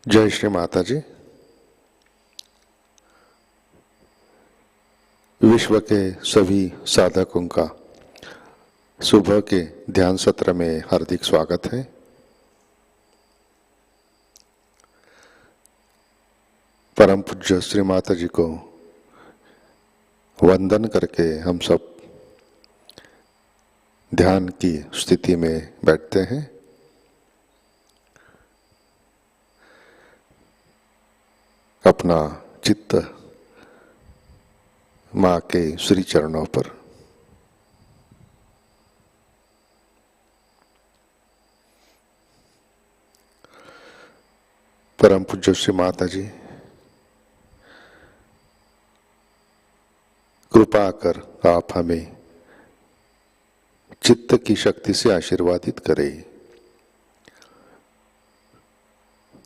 जय श्री माताजी। विश्व के सभी साधकों का सुबह के ध्यान सत्र में हार्दिक स्वागत है। परम पूज्य श्री माताजी को वंदन करके हम सब ध्यान की स्थिति में बैठते हैं। अपना चित्त माँ के श्री चरणों पर, परम पूज्य श्री माताजी कृपा कर आप हमें चित्त की शक्ति से आशीर्वादित करें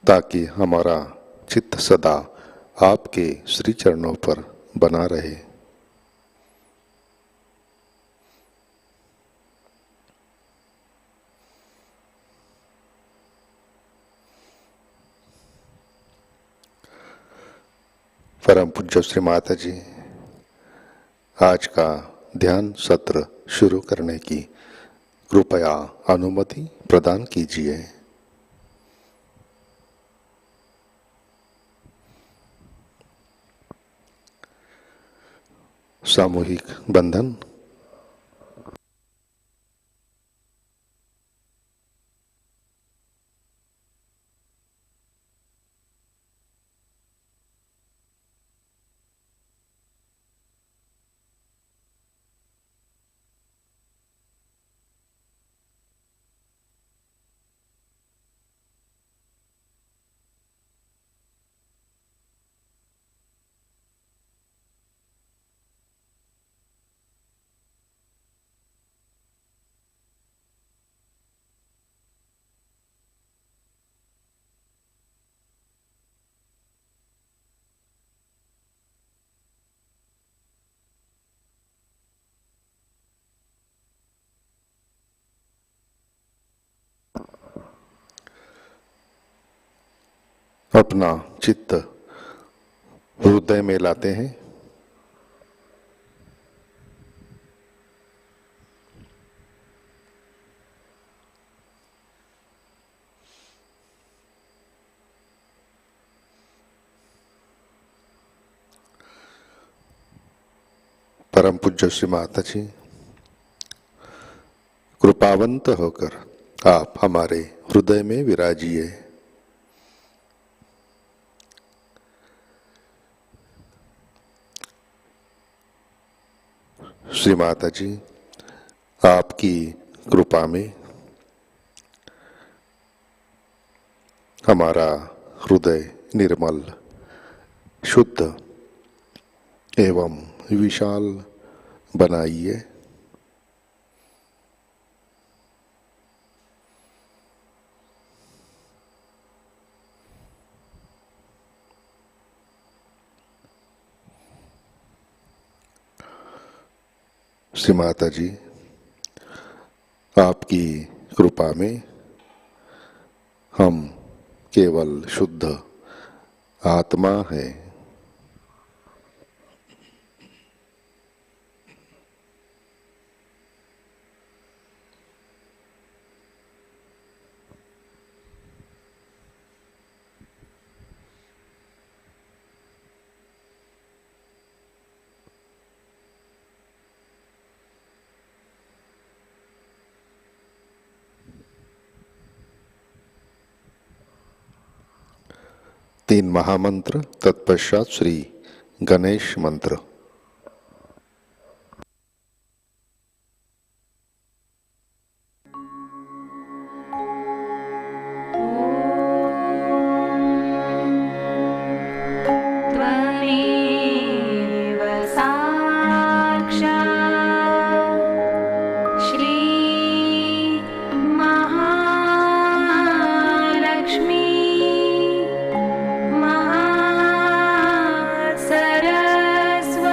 ताकि हमारा चित्त सदा आपके श्री चरणों पर बना रहे। परम पूज्य श्री माताजी आज का ध्यान सत्र शुरू करने की कृपया अनुमति प्रदान कीजिए। सामूहिक बंधन। अपना चित्त हृदय में लाते हैं। परम पूज्य श्री माता जी कृपावंत होकर आप हमारे हृदय में विराजिए। श्री माता जी आपकी कृपा में हमारा हृदय निर्मल, शुद्ध एवं विशाल बनाइए। श्री माता जी आपकी कृपा में हम केवल शुद्ध आत्मा है। तीन महामंत्र, तत्पश्चात श्री गणेश मंत्र। Mahasaraswati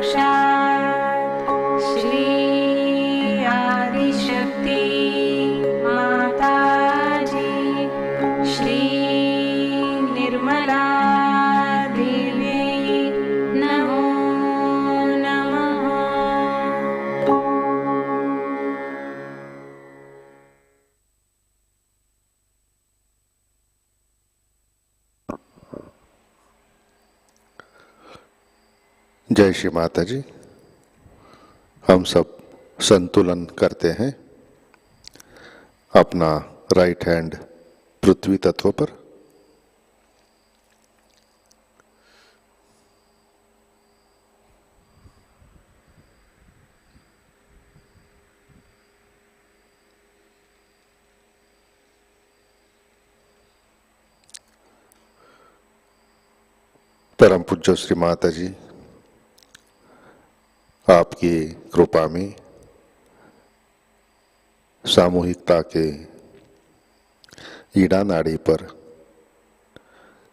साक्षात् श्री आदिशक्ति माताजी श्री निर्मला देवी नमो नमः। जय श्री माता जी। हम सब संतुलन करते हैं अपना राइट हैंड पृथ्वी तत्व पर, परम पूज्य श्री माता जी आपकी कृपा में सामूहिकता के ईड़ा नाड़ी पर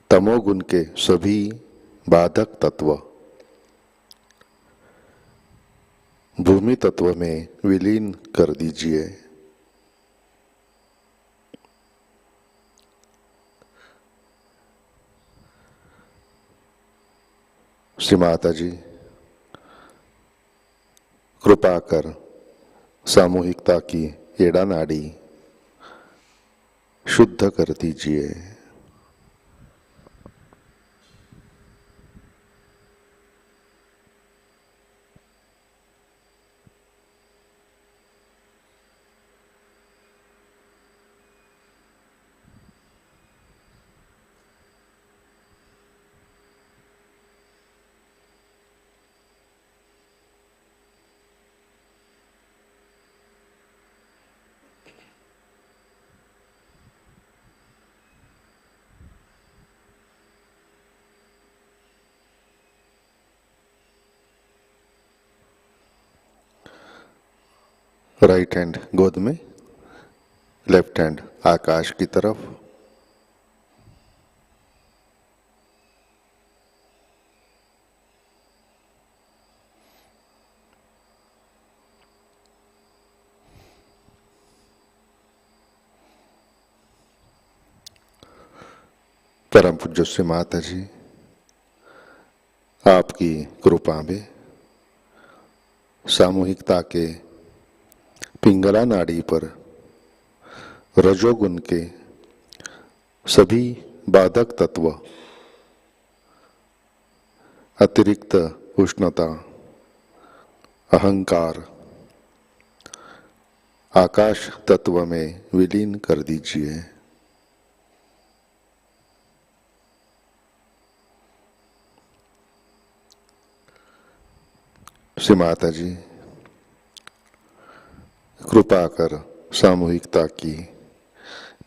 तमोगुण के सभी बाधक तत्व भूमि तत्व में विलीन कर दीजिए। श्री माता जी कृपा कर सामूहिकता की एड़ा नाड़ी शुद्ध कर दीजिए। राइट हैंड गोद में, लेफ्ट हैंड आकाश की तरफ। परम पूज्य श्री माता जी आपकी कृपा में सामूहिकता के पिंगला नाड़ी पर रजोगुण के सभी बाधक तत्व, अतिरिक्त उष्णता, अहंकार आकाश तत्व में विलीन कर दीजिए। श्री माता जी कृपा कर सामूहिकता की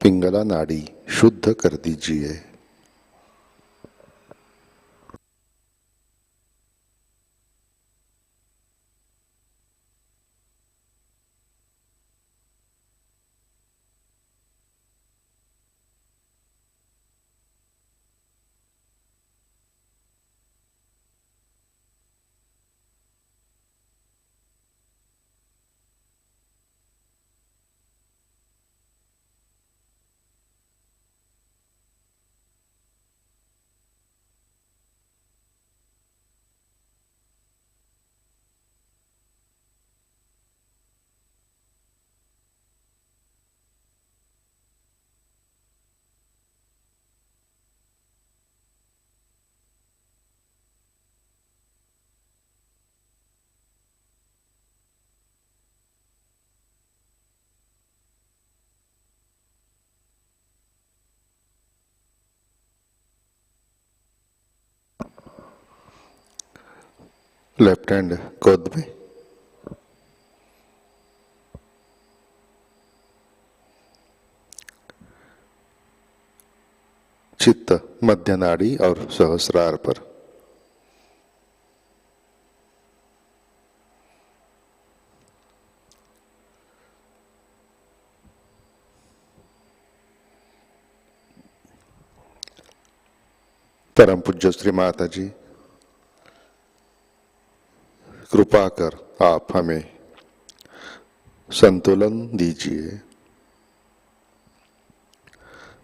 पिंगला नाड़ी शुद्ध कर दीजिए। लेफ्ट हैंड गोद में, चित्त मध्य नाड़ी और सहस्रार पर। परम पूज्य श्री माता जी कृपा कर आप हमें संतुलन दीजिए,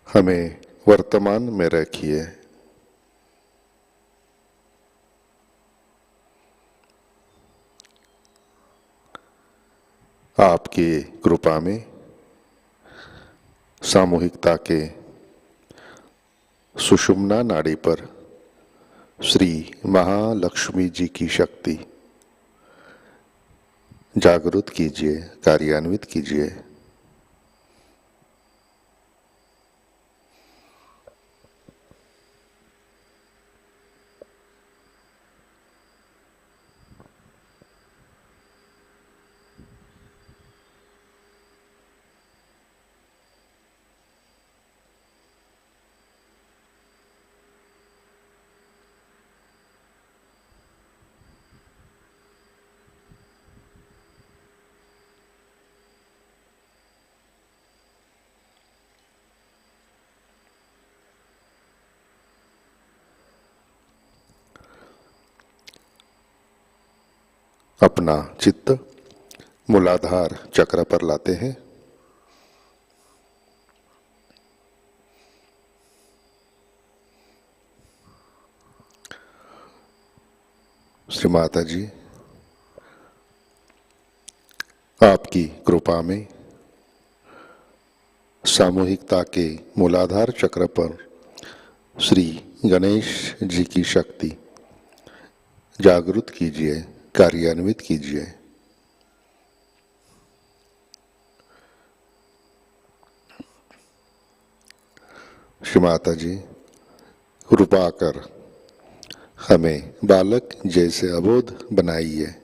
हमें वर्तमान में रखिए। आपकी कृपा में सामूहिकता के सुषुम्ना नाड़ी पर श्री महालक्ष्मी जी की शक्ति जागृत कीजिए, कार्यान्वित कीजिए। अपना चित्त मूलाधार चक्र पर लाते हैं। श्री माता जी, आपकी कृपा में सामूहिकता के मूलाधार चक्र पर श्री गणेश जी की शक्ति जागृत कीजिए, कार्यान्वित कीजिए। श्री माता जी, कृपा कर हमें बालक जैसे अबोध बनाइए।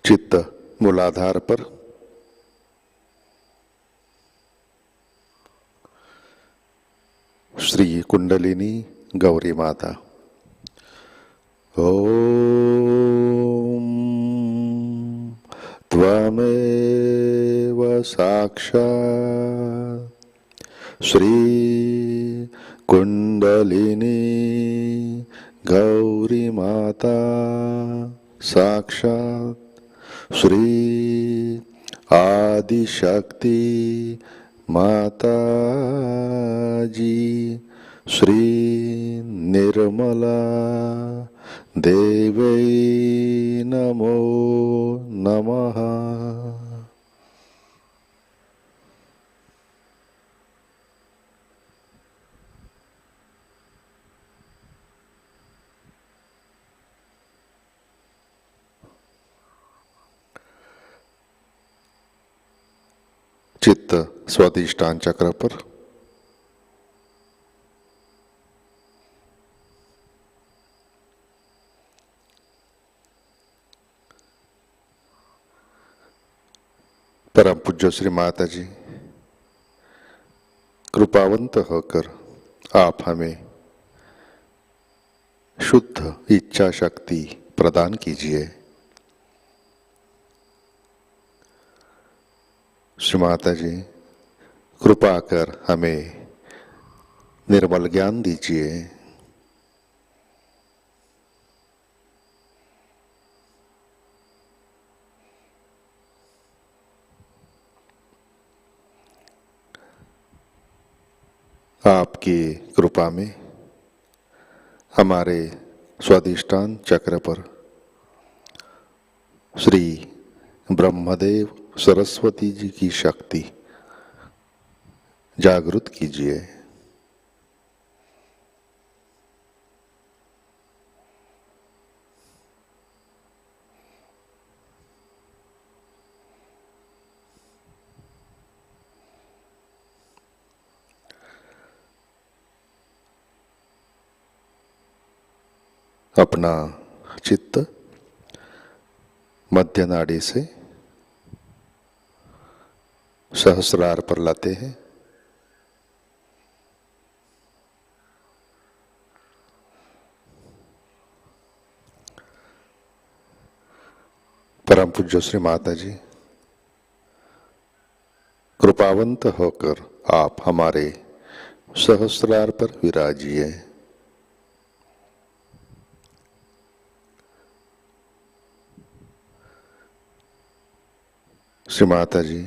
चित्त मूलाधार पर श्री कुंडलिनी गौरी माता। ओम त्वमेव साक्षात् श्री कुंडलिनी गौरी माता, साक्षात् श्री आदिशक्ति माता जी, श्री निर्मला देवै नमो नमः। चित्त स्वादिष्टान चक्र पर परम पूज्य श्री माता जी, कृपावंत होकर आप हमें शुद्ध इच्छा शक्ति प्रदान कीजिए। श्री माता जी, कृपा कर हमें निर्मल ज्ञान दीजिए। आपकी कृपा में हमारे स्वादिष्टान चक्र पर श्री ब्रह्मदेव सरस्वती जी की शक्ति जागृत कीजिए। अपना चित्त मध्य नाड़ी से सहस्रार पर लाते हैं। परम पूज्य श्री माताजी, कृपावंत होकर आप हमारे सहस्रार पर विराजिए। श्री माताजी,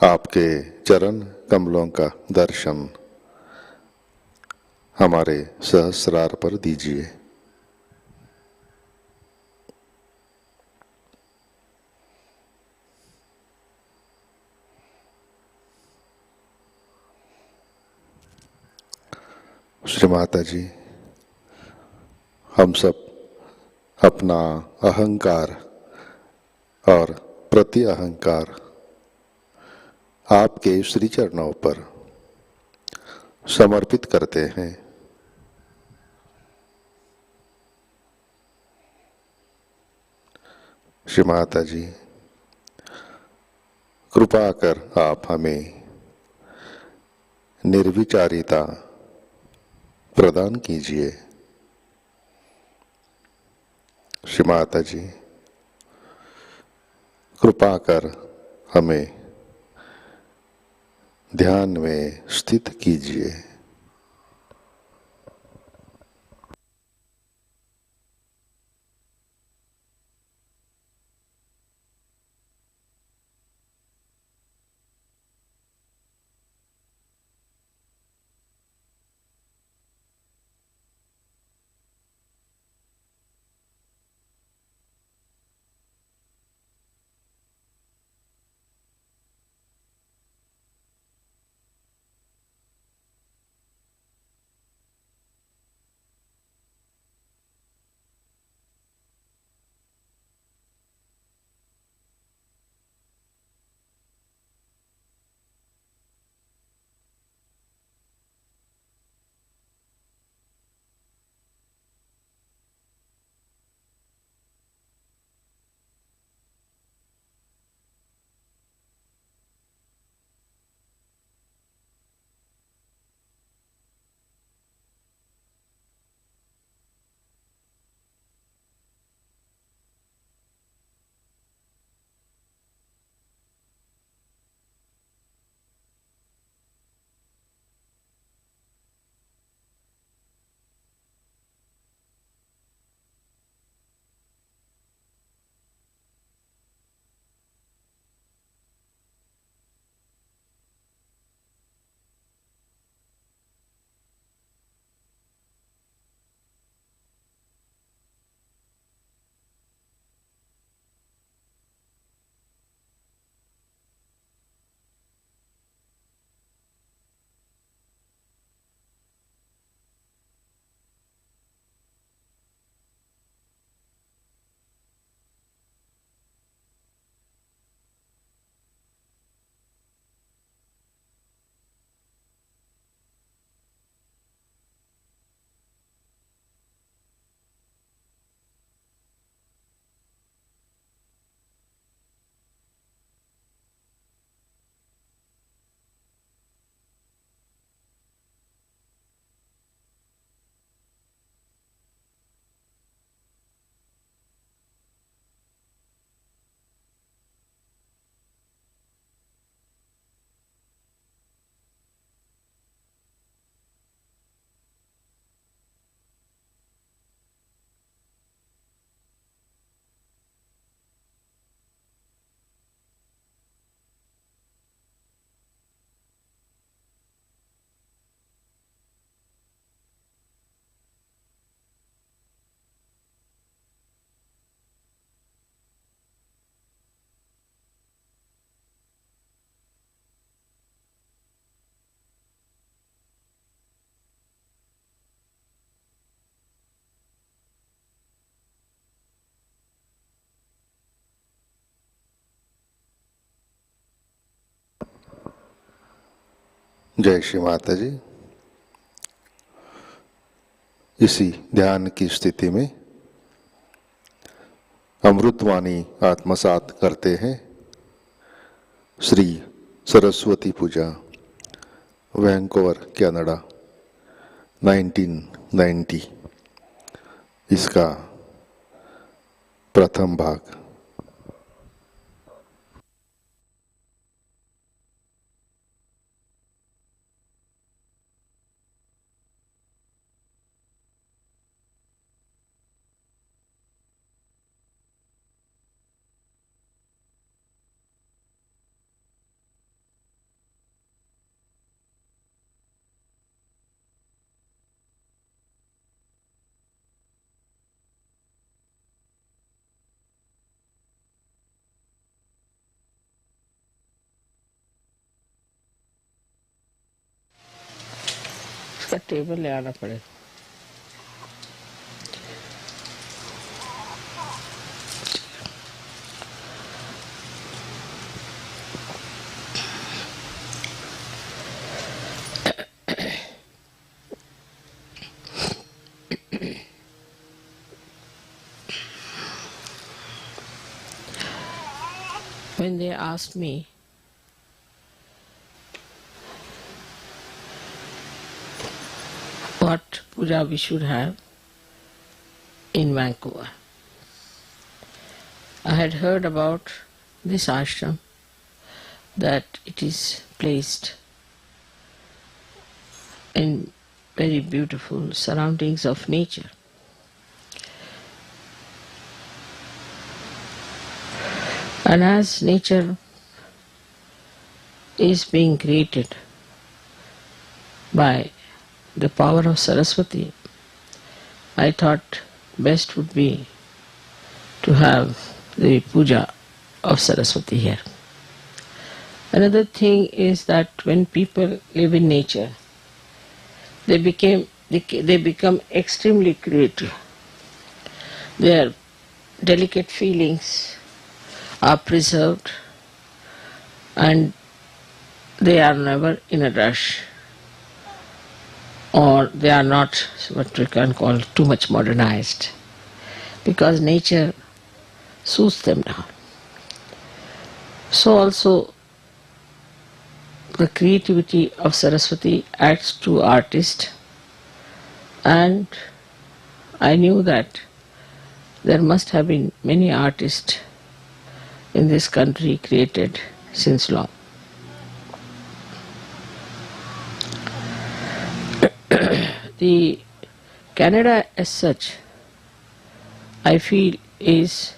आपके चरण कमलों का दर्शन हमारे सहस्रार पर दीजिए। श्री माताजी, हम सब अपना अहंकार और प्रति अहंकार आपके श्री चरणों पर समर्पित करते हैं। श्री माताजी, कृपा कर आप हमें निर्विचारिता प्रदान कीजिए। श्री माताजी, कृपा कर हमें ध्यान में स्थित कीजिए। जय श्री माता जी। इसी ध्यान की स्थिति में अमृतवाणी आत्मसात करते हैं। श्री सरस्वती पूजा, वैंकूवर, कनाडा, 1990। इसका प्रथम भाग। इसका टेबल ले आना पड़ेगा। When they asked me what puja we should have in Vancouver, I had heard about this ashram, that it is placed in very beautiful surroundings of nature. And as nature is being created by the power of Saraswati, I thought best would be to have the puja of Saraswati here. Another thing is that when people live in nature, they become extremely creative. Their delicate feelings are preserved and they are never in a rush, or they are not what we can call too much modernized, because nature soothes them down. So also the creativity of Saraswati adds to artist, and I knew that there must have been many artists in this country created since long. The Canada as such, I feel, is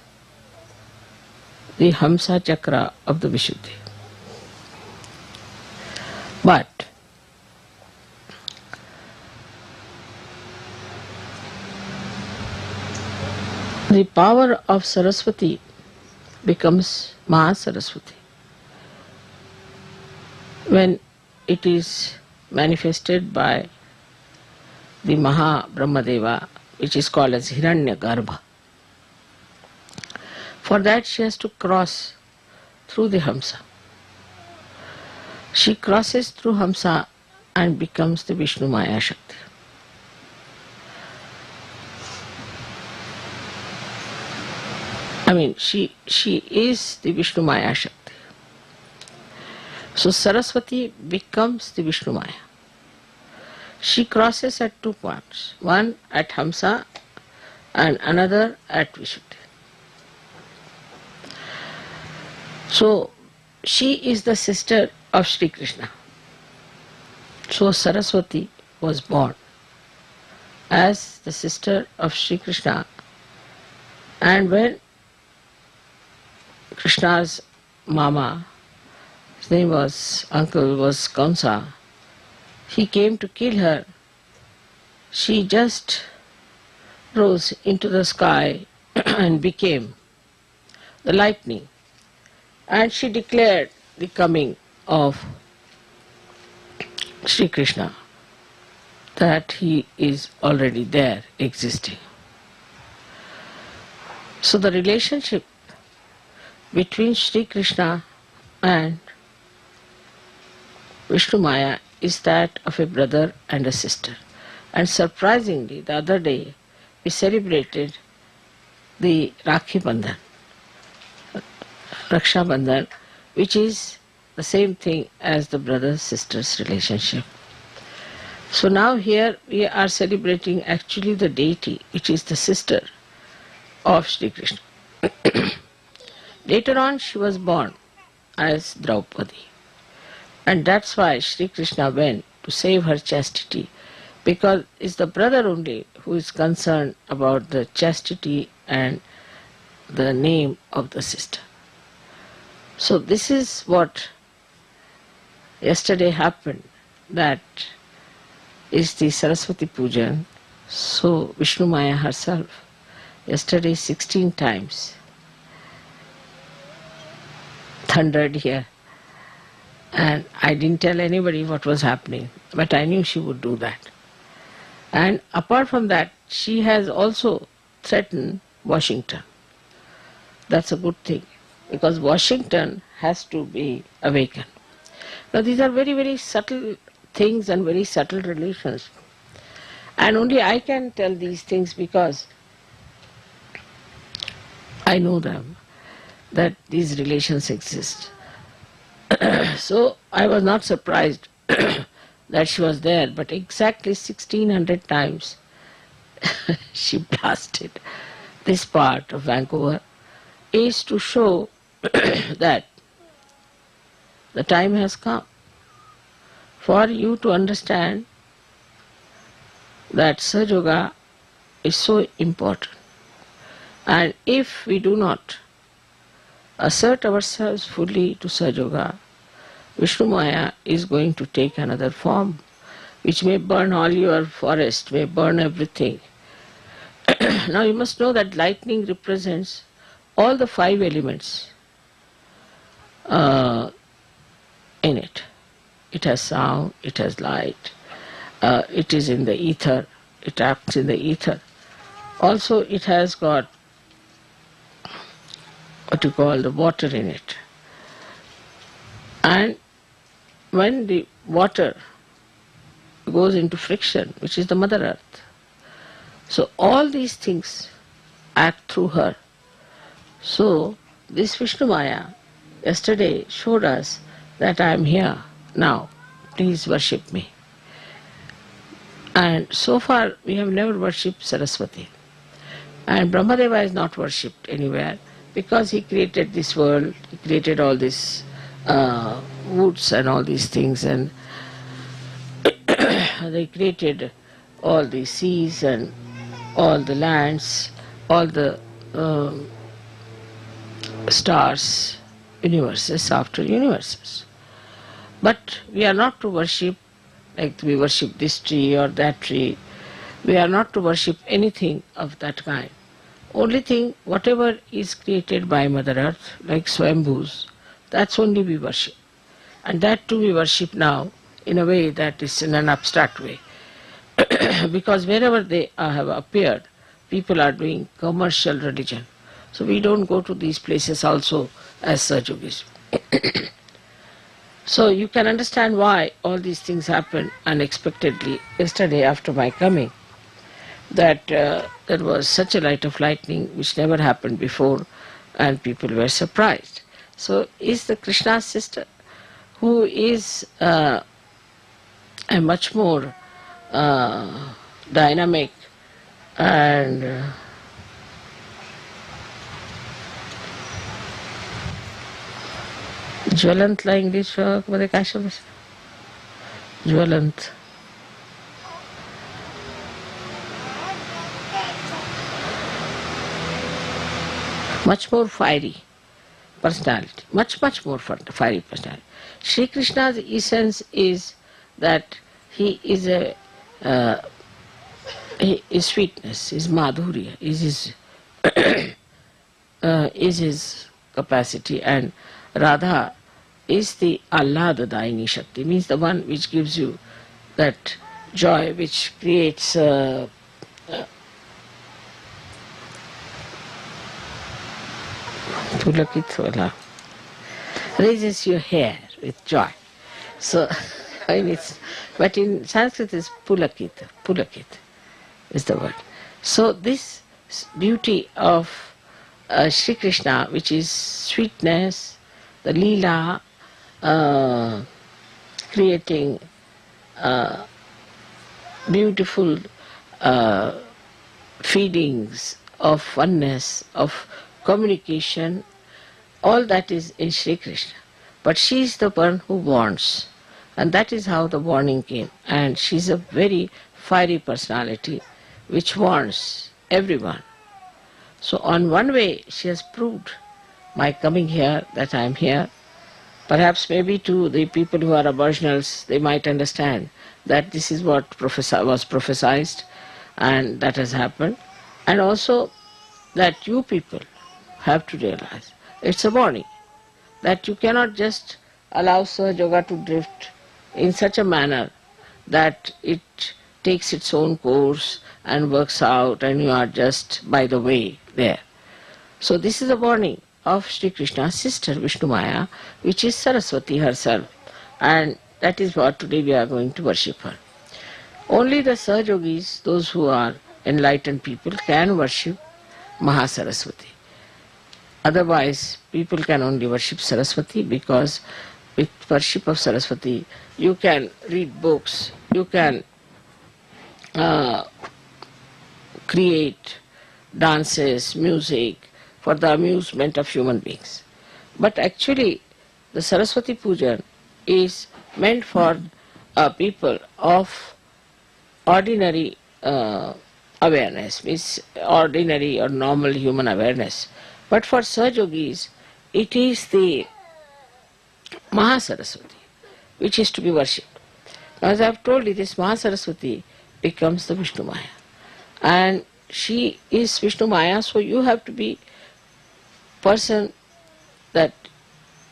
the Hamsa Chakra of the Vishuddhi. But the power of Saraswati becomes Mahasaraswati when it is manifested by the Maha Brahmadeva, which is called as Hiranyagarbha. For that she has to cross through the Hamsa. She crosses through Hamsa and becomes the Vishnumaya Shakti. I mean, she is the Vishnumaya Shakti. So Saraswati becomes the Vishnumaya. She crosses at 2 points, one at Hamsa and another at Vishuddhi. So she is the sister of Shri Krishna. So Saraswati was born as the sister of Shri Krishna, and when Krishna's mama, his name was, uncle was Kamsa, he came to kill her, she just rose into the sky and became the lightning, and she declared the coming of Shri Krishna, that he is already there existing. So the relationship between Shri Krishna and Vishnumaya is that of a brother and a sister. And surprisingly, the other day we celebrated the Rakhi Bandhan, Raksha Bandhan, which is the same thing as the brother-sister's relationship. So now here we are celebrating actually the deity, which is the sister of Shri Krishna. Later on she was born as Draupadi. And that's why Shri Krishna went to save her chastity, because it's the brother only who is concerned about the chastity and the name of the sister. So this is what yesterday happened, that is the Saraswati Puja. So Vishnumaya herself, yesterday 16 times, thundered here. And I didn't tell anybody what was happening, but I knew she would do that. And apart from that, she has also threatened Washington. That's a good thing, because Washington has to be awakened. Now these are very, very subtle things and very subtle relations. And only I can tell these things because I know them, that these relations exist. So I was not surprised that she was there, but exactly 1600 times she blasted this part of Vancouver is to show that the time has come for you to understand that SahajaYoga is so important. And if we do not assert ourselves fully to SahajaYoga, Vishnumaya is going to take another form, which may burn all your forest, may burn everything. Now you must know that lightning represents all the 5 elements in it. It has sound, it has light, it is in the ether, it acts in the ether. Also it has got what you call the water in it. And when the water goes into friction, which is the Mother Earth, so all these things act through her. So this Vishnumaya yesterday showed us that I am here now, please worship me. And so far we have never worshipped Saraswati. And Brahmadeva is not worshipped anywhere, because he created this world, he created all these woods and all these things, and they created all the seas and all the lands, all the stars, universes after universes. But we are not to worship like we worship this tree or that tree. We are not to worship anything of that kind. Only thing, whatever is created by Mother Earth, like Swambhus, that's only we worship. And that too we worship now in a way that is in an abstract way. Because wherever they have appeared, people are doing commercial religion. So we don't go to these places also as Sahajogis. So you can understand why all these things happened unexpectedly yesterday after my coming. That there was such a light of lightning which never happened before, and people were surprised. So is the Krishna's sister, who is a much more dynamic and ज्वलंत ला English मध्ये काय शब्द ज्वलंत much more fiery personality, much more fiery personality. Shri Krishna's essence is that he is his sweetness, his madhurya, is his capacity, and Radha is the Ahladadayini Shakti, means the one which gives you that joy, which creates raises your hair with joy. So, but in Sanskrit is pulakit is the word. So this beauty of Shri Krishna, which is sweetness, the Leela, creating beautiful feelings of oneness, of communication, All that is in Shri Krishna. But she is the one who warns. And that is how the warning came. And she is a very fiery personality which warns everyone. So on one way she has proved my coming here, that I am here. Perhaps maybe to the people who are aboriginals, they might understand that this is what was prophesied and that has happened. And also that you people have to realize it's a warning that you cannot just allow SahajaYoga to drift in such a manner that it takes its own course and works out and you are just by the way there. So this is a warning of Shri Krishna's sister Vishnumaya, which is Saraswati herself, and that is what today we are going to worship her. Only the Sahajogis, those who are enlightened people, can worship Mahasaraswati. Otherwise, people can only worship Saraswati, because with worship of Saraswati, you can read books, you can create dances, music, for the amusement of human beings. But actually, the Saraswati Puja is meant for people of ordinary awareness, means ordinary or normal human awareness. But for Sahajogis, it is the Mahasaraswati which is to be worshipped. Now, as I have told you, this Mahasaraswati becomes the Vishnumaya. And she is Vishnumaya, so you have to be person that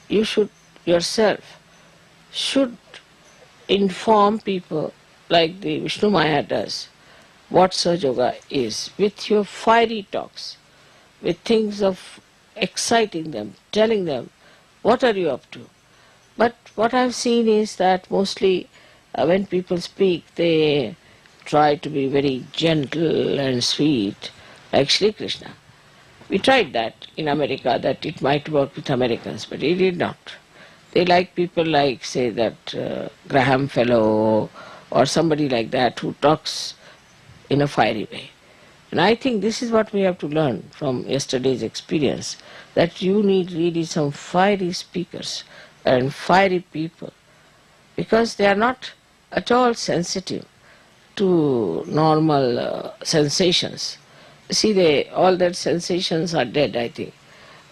you should yourself should inform people like the Vishnumaya does what SahajaYoga is, with your fiery talks, with things of exciting them, telling them what are you up to. But what I have seen is that mostly when people speak, they try to be very gentle and sweet, like Shri Krishna. We tried that in America, that it might work with Americans, but it did not. They like people like, say, that Graham Fellow or somebody like that who talks in a fiery way. And I think this is what we have to learn from yesterday's experience, that you need really some fiery speakers and fiery people, because they are not at all sensitive to normal sensations. See, all their sensations are dead, I think.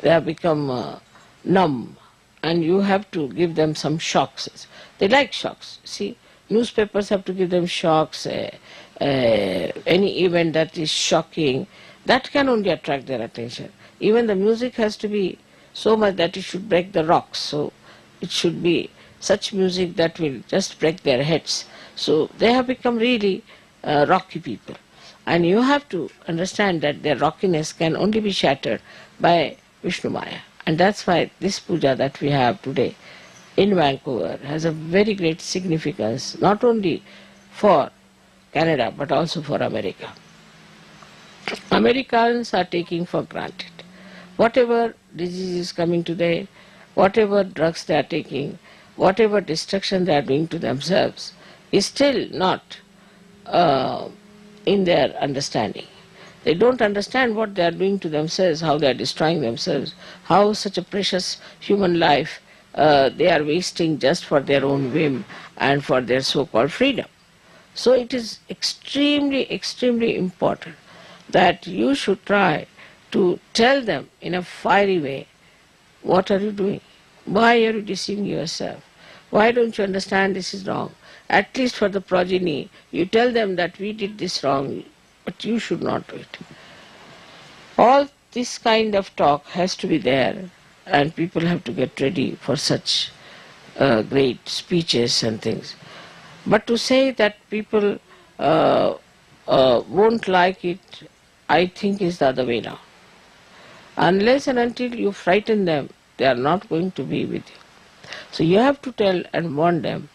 They have become numb, and you have to give them some shocks. They like shocks. See, newspapers have to give them shocks. Any event that is shocking, that can only attract their attention. Even the music has to be so much that it should break the rocks. So it should be such music that will just break their heads. So they have become really rocky people. And you have to understand that their rockiness can only be shattered by Vishnumaya. And that's why this puja that we have today in Vancouver has a very great significance, not only for Canada but also for America. Americans are taking for granted whatever disease is coming today, whatever drugs they are taking, whatever destruction they are doing to themselves, is still not in their understanding. They don't understand what they are doing to themselves, how they are destroying themselves, how such a precious human life they are wasting just for their own whim and for their so-called freedom. So it is extremely, extremely important that you should try to tell them in a fiery way, what are you doing? Why are you deceiving yourself? Why don't you understand this is wrong? At least for the progeny, you tell them that we did this wrong, but you should not do it. All this kind of talk has to be there, and people have to get ready for such great speeches and things. But to say that people won't like it, I think is the other way now. Unless and until you frighten them, they are not going to be with you. So you have to tell and warn them.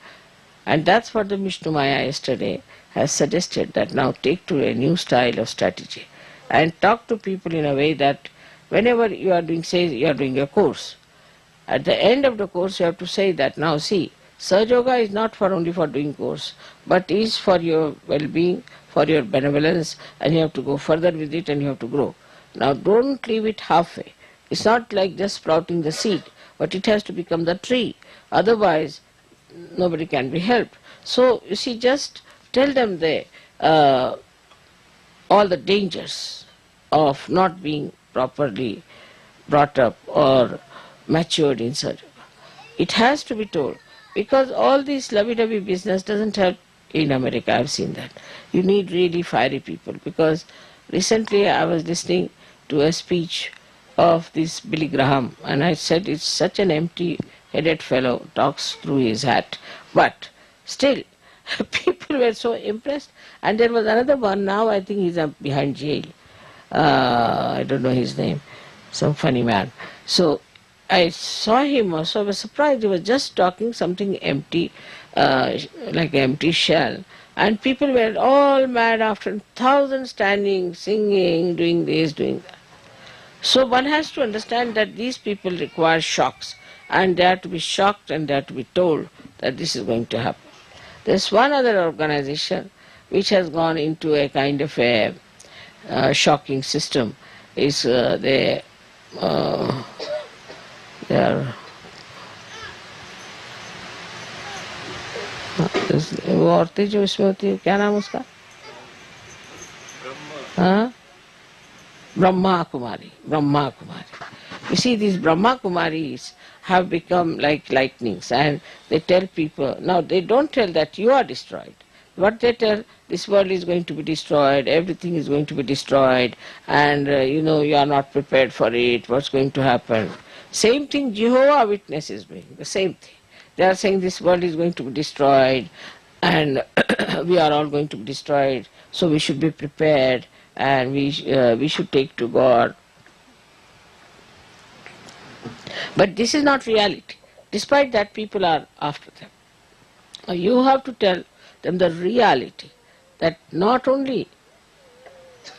And that's what the Vishnumaya yesterday has suggested, that now take to a new style of strategy and talk to people in a way that whenever you are doing, say you are doing a course, at the end of the course you have to say that, now see, SahajaYoga is not for only for doing course, but is for your well-being, for your benevolence, and you have to go further with it and you have to grow. Now don't leave it halfway. It's not like just sprouting the seed, but it has to become the tree. Otherwise, nobody can be helped. So, you see, just tell them all the dangers of not being properly brought up or matured in such. It has to be told, because all this lovey-dovey business doesn't help in America. I've seen that. You need really fiery people, because recently I was listening to a speech of this Billy Graham, and I said it's such an empty-headed fellow, talks through his hat. But still, people were so impressed. And there was another one, now I think he's behind jail. I don't know his name, some funny man. So I saw him also, I was surprised. He was just talking something empty, like an empty shell. And people were all mad after, thousands standing, singing, doing this, doing that. So one has to understand that these people require shocks, and they have to be shocked and they have to be told that this is going to happen. There's one other organization which has gone into a kind of a shocking system. Is they are वो औरतें जो इसमें होती है, क्या नाम उसका? हाँ, Brahma Kumari. You see, these Brahma Kumaris have become like lightnings, and they tell people, now they don't tell that you are destroyed. What they tell, this world is going to be destroyed, everything is going to be destroyed, and you are not prepared for it, what's going to happen. Same thing Jehovah Witness is doing, the same thing. They are saying this world is going to be destroyed, and we are all going to be destroyed, so we should be prepared, and we should take to God. But this is not reality. Despite that, people are after them. You have to tell them the reality, that not only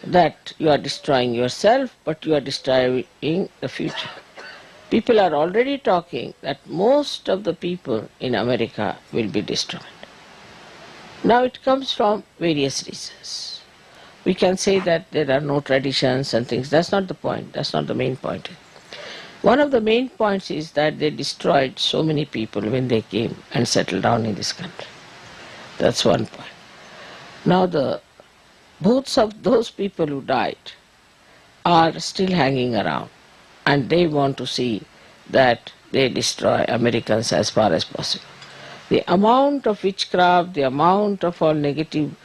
that you are destroying yourself, but you are destroying the future. People are already talking that most of the people in America will be destroyed. Now it comes from various reasons. We can say that there are no traditions and things. That's not the point. That's not the main point. One of the main points is that they destroyed so many people when they came and settled down in this country. That's one point. Now the booths of those people who died are still hanging around, and they want to see that they destroy Americans as far as possible. The amount of witchcraft, the amount of all negative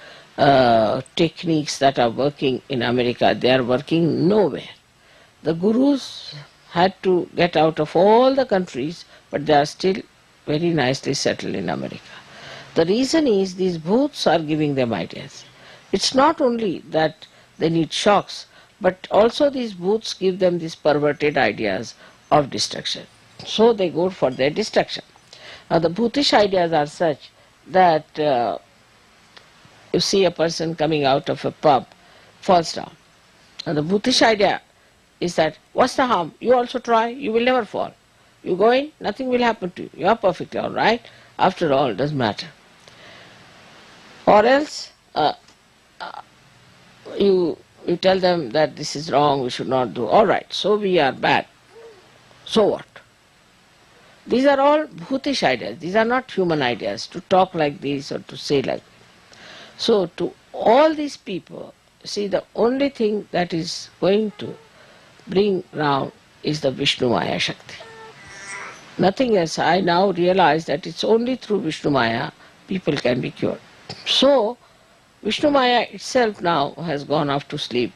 techniques that are working in America, they are working nowhere. The gurus had to get out of all the countries, but they are still very nicely settled in America. The reason is these booths are giving them ideas. It's not only that they need shocks, but also these booths give them these perverted ideas of destruction. So they go for their destruction. Now the boothish ideas are such that you see a person coming out of a pub, falls down. And the boothish idea is that, what's the harm? You also try, you will never fall. You go in, nothing will happen to you. You are perfectly all right. After all, it doesn't matter. Or else, you tell them that this is wrong, we should not do. All right, so we are bad. So what? These are all bhutish ideas. These are not human ideas, to talk like this or to say like this. So to all these people, see, the only thing that is going to bring round is the Vishnumaya Shakti. Nothing else. I now realize that it's only through Vishnumaya people can be cured. So Vishnumaya itself now has gone off to sleep,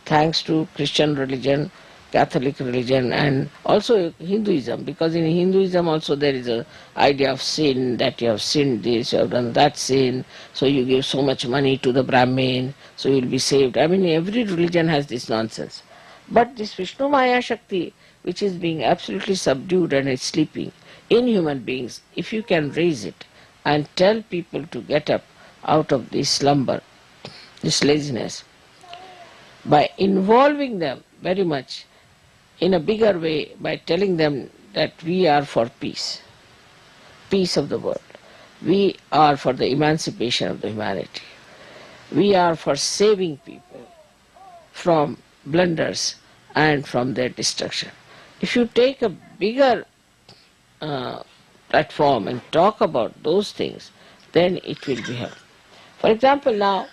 thanks to Christian religion, Catholic religion, and also Hinduism, because in Hinduism also there is an idea of sin, that you have sinned this, you have done that sin, so you give so much money to the Brahmin, so you will be saved. I mean, every religion has this nonsense. But this Vishnumaya Shakti, which is being absolutely subdued and is sleeping in human beings, if you can raise it and tell people to get up out of this slumber, this laziness, by involving them very much in a bigger way, by telling them that we are for peace of the world. We are for the emancipation of the humanity. We are for saving people from blunders and from their destruction. if you take a bigger platform and talk about those things, then it will be helpful. For example, now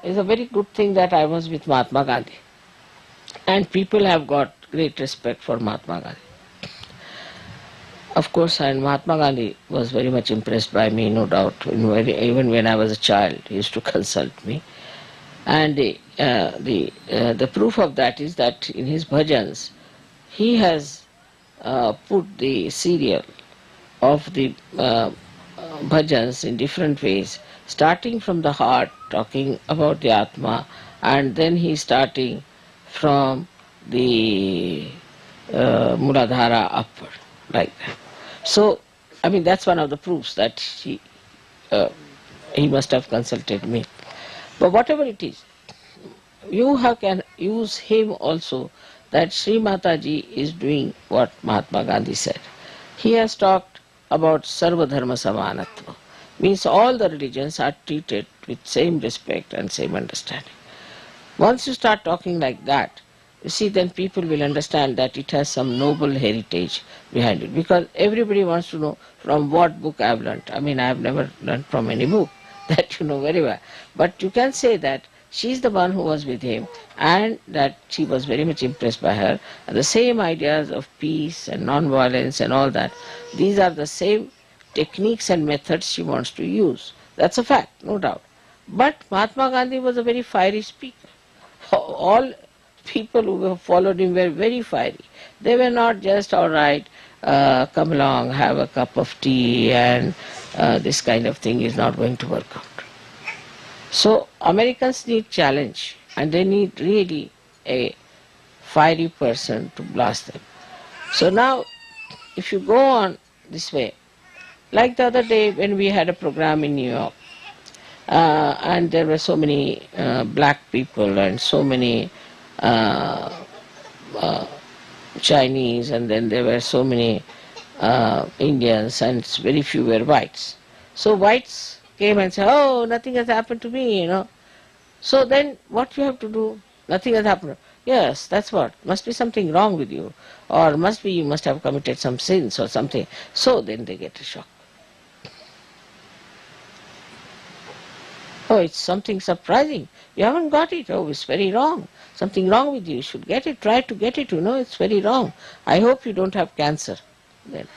is a very good thing that I was with Mahatma Gandhi, and people have got great respect for Mahatma Gandhi. Of course, and Mahatma Gandhi was very much impressed by me, no doubt. Even when I was a child, he used to consult me. And the proof of that is that in his bhajans, he has put the serial of the bhajans in different ways, starting from the heart, talking about the Atma, and then he starting from the Muladhara upward, like that. So, I mean, that's one of the proofs that he must have consulted me. But whatever it is, you can use him also, that Shri Mataji is doing what Mahatma Gandhi said. He has talked about Sarva Dharma Samanatva, means all the religions are treated with same respect and same understanding. Once you start talking like that, you see, then people will understand that it has some noble heritage behind it. Because everybody wants to know from what book I have learnt. I mean, I have never learnt from any book, that you know very well. But you can say that she is the one who was with him, and that she was very much impressed by her. And the same ideas of peace and non-violence and all that, these are the same techniques and methods she wants to use. That's a fact, no doubt. But Mahatma Gandhi was a very fiery speaker. All people who followed him were very fiery. They were not just, all right, come along, have a cup of tea, and this kind of thing is not going to work out. So Americans need challenge, and they need really a fiery person to blast them. So now, if you go on this way, like the other day when we had a program in New York, and there were so many black people and so many Chinese, and then there were so many Indians, and very few were whites. So whites came and said, oh, nothing has happened to me, you know. So then what you have to do? Nothing has happened. Yes, that's what. Must be something wrong with you. Or must be you must have committed some sins or something. So then they get a shock. Oh, it's something surprising. You haven't got it. Oh, it's very wrong. Something wrong with you. You should get it. Try to get it. You know, it's very wrong. I hope you don't have cancer then.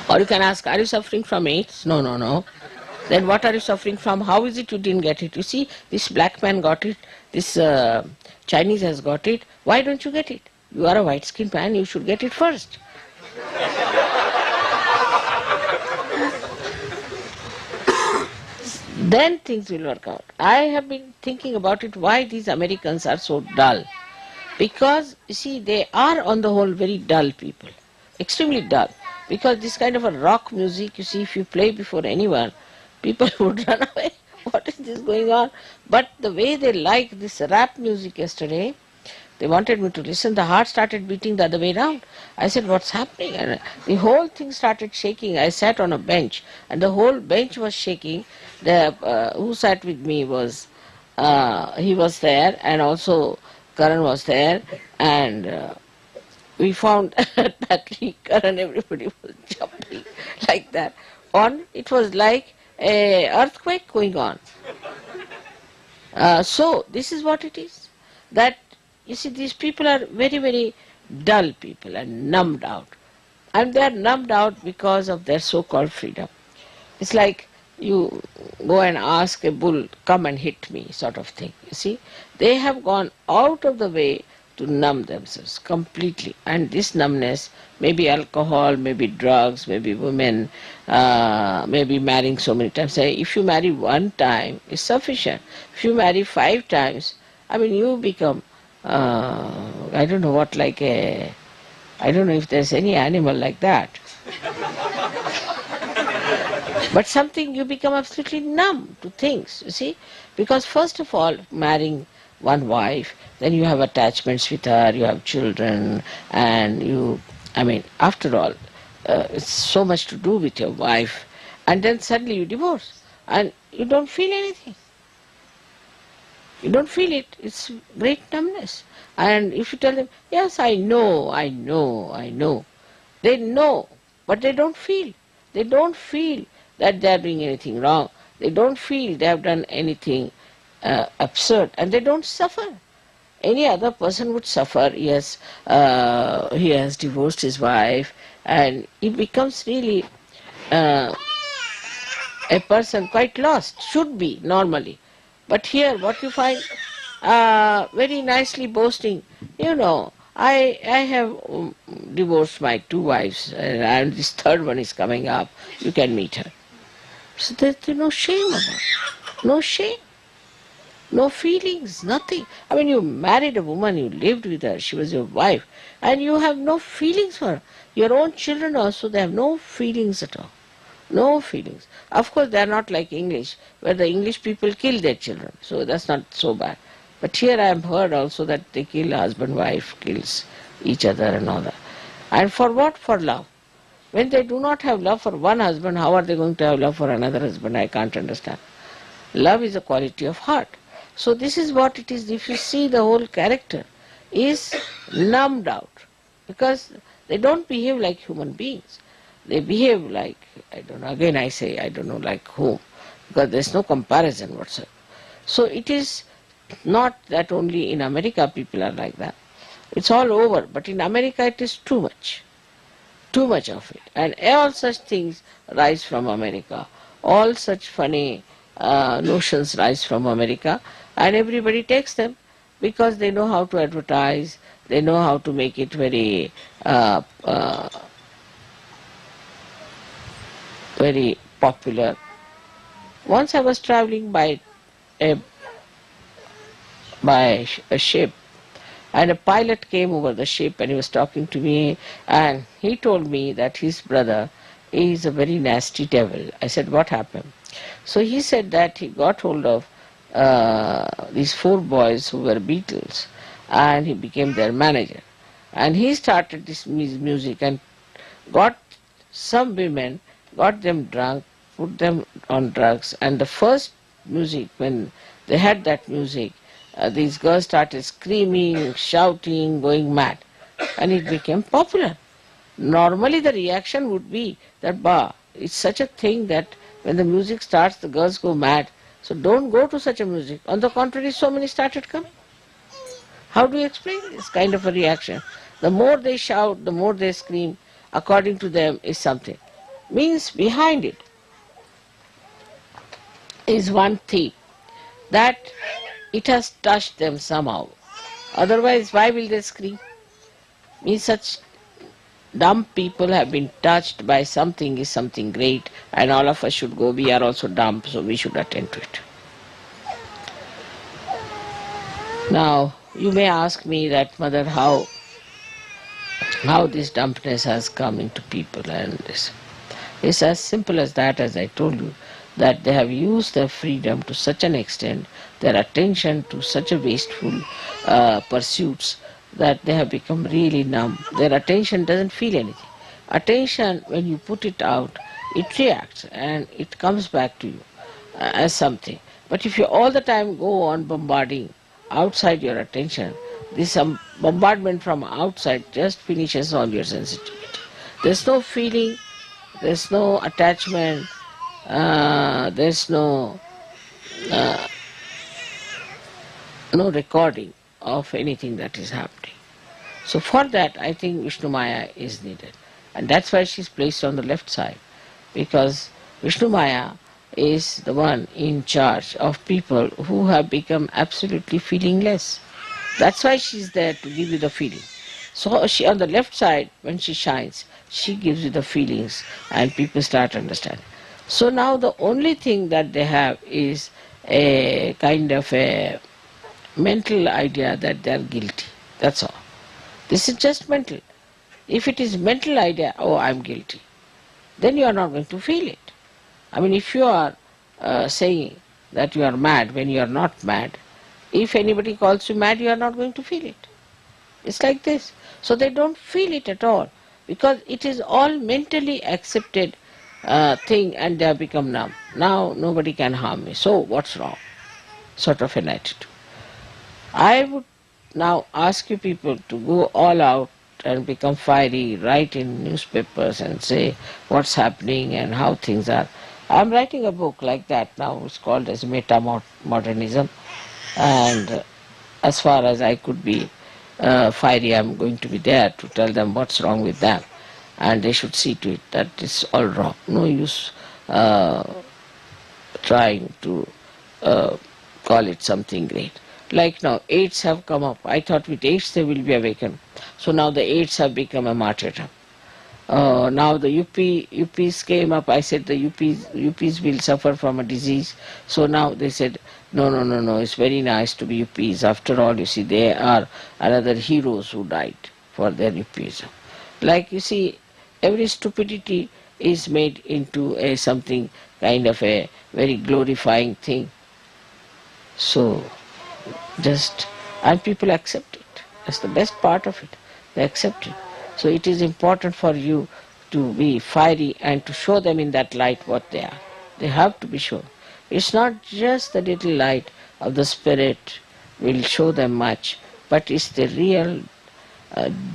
Or you can ask, are you suffering from AIDS? No, no, no. Then what are you suffering from? How is it you didn't get it? You see, this black man got it. This Chinese has got it. Why don't you get it? You are a white-skinned man. You should get it first. Then things will work out. I have been thinking about it, why these Americans are so dull. Because, you see, they are on the whole very dull people. Extremely dull. Because this kind of a rock music, you see, if you play before anyone, people would run away. What is this going on? But the way they like this rap music yesterday, they wanted me to listen. The heart started beating the other way around. I said, what's happening? And the whole thing started shaking. I sat on a bench, and the whole bench was shaking. Who sat with me was, he was there, and also Karan was there, and we found that Karan, everybody was jumping like that. It was like an earthquake going on. So this is what it is. That, you see, these people are very, very dull people and numbed out. And they are numbed out because of their so-called freedom. It's like you go and ask a bull, come and hit me, sort of thing. You see, they have gone out of the way to numb themselves completely. And this numbness, maybe alcohol, maybe drugs, maybe women, maybe marrying so many times. Say, if you marry one time, it's sufficient. If you marry 5 times, I mean, you become, I don't know what, like I don't know if there's any animal like that. But something, you become absolutely numb to things, you see. Because first of all, marrying one wife, then you have attachments with her, you have children, and you, I mean, after all, it's so much to do with your wife. And then suddenly you divorce, and you don't feel anything. You don't feel it. It's great numbness. And if you tell them, yes, I know, I know, I know, they know, but they don't feel. They don't feel that they are doing anything wrong. They don't feel they have done anything absurd, and they don't suffer. Any other person would suffer. Yes, he has divorced his wife, and he becomes really uh, a person quite lost, should be normally. But here what you find, very nicely boasting, I have divorced my 2 wives, and this 3rd one is coming up, you can meet her. So there's no shame about it. No shame. No feelings, nothing. I mean, you married a woman, you lived with her, she was your wife, and you have no feelings for her. Your own children also, they have no feelings at all. No feelings. Of course, they are not like English, where the English people kill their children, so that's not so bad. But here I have heard also that they kill husband, wife, kills each other and all that. And for what? For love. When they do not have love for one husband, how are they going to have love for another husband? I can't understand. Love is a quality of heart. So this is what it is. If you see, the whole character is numbed out, because they don't behave like human beings. They behave like, I don't know, again I say, I don't know like whom, because there's no comparison whatsoever. So it is not that only in America people are like that. It's all over, but in America it is too much of it. And all such things rise from America. All such funny notions rise from America, and everybody takes them because they know how to advertise, they know how to make it very very popular. Once I was traveling by a ship, and a pilot came over the ship and he was talking to me, and he told me that his brother is a very nasty devil. I said, what happened? So he said that he got hold of these 4 boys who were Beatles, and he became their manager. And he started this music and got some women, got them drunk, put them on drugs, and the first music, when they had that music, these girls started screaming, shouting, going mad, and it became popular. Normally the reaction would be that, it's such a thing that when the music starts the girls go mad, so don't go to such a music. On the contrary, so many started coming. How do you explain this kind of a reaction? The more they shout, the more they scream, according to them is something. Means behind it is one thing, that it has touched them somehow. Otherwise, why will they scream? Means such dumb people have been touched by something is something great, and all of us should go. We are also dumb, so we should attend to it. Now, you may ask me that, Mother, how this dumbness has come into people, and this. It's as simple as that, as I told you, that they have used their freedom to such an extent, their attention to such a wasteful pursuits, that they have become really numb. Their attention doesn't feel anything. Attention, when you put it out, it reacts and it comes back to you as something. But if you all the time go on bombarding outside your attention, this bombardment from outside just finishes all your sensitivity. There's no feeling, there's no attachment, there's no recording of anything that is happening. So for that, I think Vishnumaya is needed. And that's why she's placed on the left side, because Vishnumaya is the one in charge of people who have become absolutely feelingless. That's why she's there, to give you the feeling. So she, on the left side, when she shines, she gives you the feelings and people start understanding. So now the only thing that they have is a kind of a mental idea that they are guilty. That's all. This is just mental. If it is mental idea, oh, I'm guilty, then you are not going to feel it. I mean, if you are saying that you are mad when you are not mad, if anybody calls you mad, you are not going to feel it. It's like this. So they don't feel it at all, because it is all mentally accepted thing, and they have become numb. Now nobody can harm me, so what's wrong? Sort of an attitude. I would now ask you people to go all out and become fiery, write in newspapers and say what's happening and how things are. I'm writing a book like that now. It's called as Meta-Modernism, and as far as I could be fiery, I'm going to be there to tell them what's wrong with them, and they should see to it that it's all wrong. No use trying to call it something great. Like now, AIDS have come up. I thought with AIDS they will be awakened. So now the AIDS have become a martyrdom. Now the UPs came up. I said the UPs will suffer from a disease. So now they said, no, no, no, no. It's very nice to be UPs. After all, you see, they are another heroes who died for their UPism. Like you see, every stupidity is made into a something kind of a very glorifying thing. So just, and people accept it. That's the best part of it. They accept it. So it is important for you to be fiery and to show them in that light what they are. They have to be shown. It's not just the little light of the spirit will show them much, but it's the real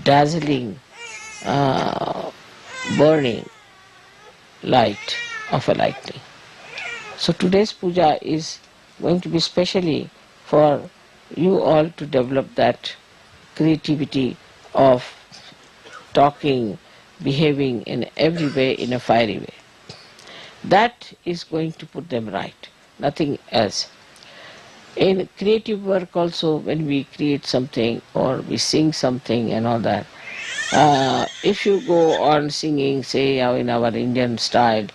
dazzling, burning light of a lightning. So today's puja is going to be specially for you all to develop that creativity of talking, behaving in every way in a fiery way. That is going to put them right, nothing else. In creative work also, when we create something or we sing something and all that, if you go on singing, say in our Indian style,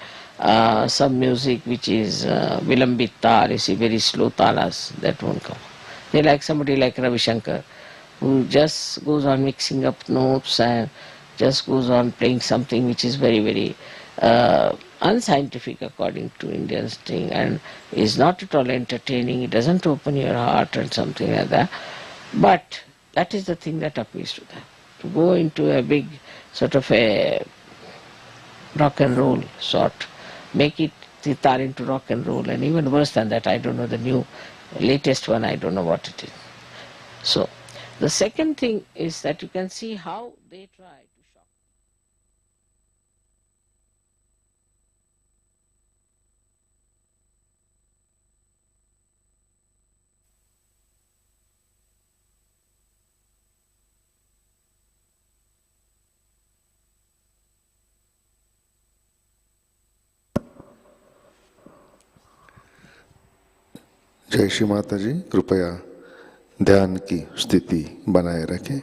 some music which is vilambit tar, you see, very slow talas, that won't come. They like somebody like Ravi Shankar, who just goes on mixing up notes and just goes on playing something which is very, very unscientific according to Indians thing, and is not at all entertaining. It doesn't open your heart and something like that. But that is the thing that appeals to them. To go into a big sort of a rock and roll sort, make it sitar into rock and roll, and even worse than that, I don't know the new latest one, I don't know what it is. So the second thing is that you can see how they try to shock. जय श्री माता जी, कृपया ध्यान की स्थिति बनाए रखें।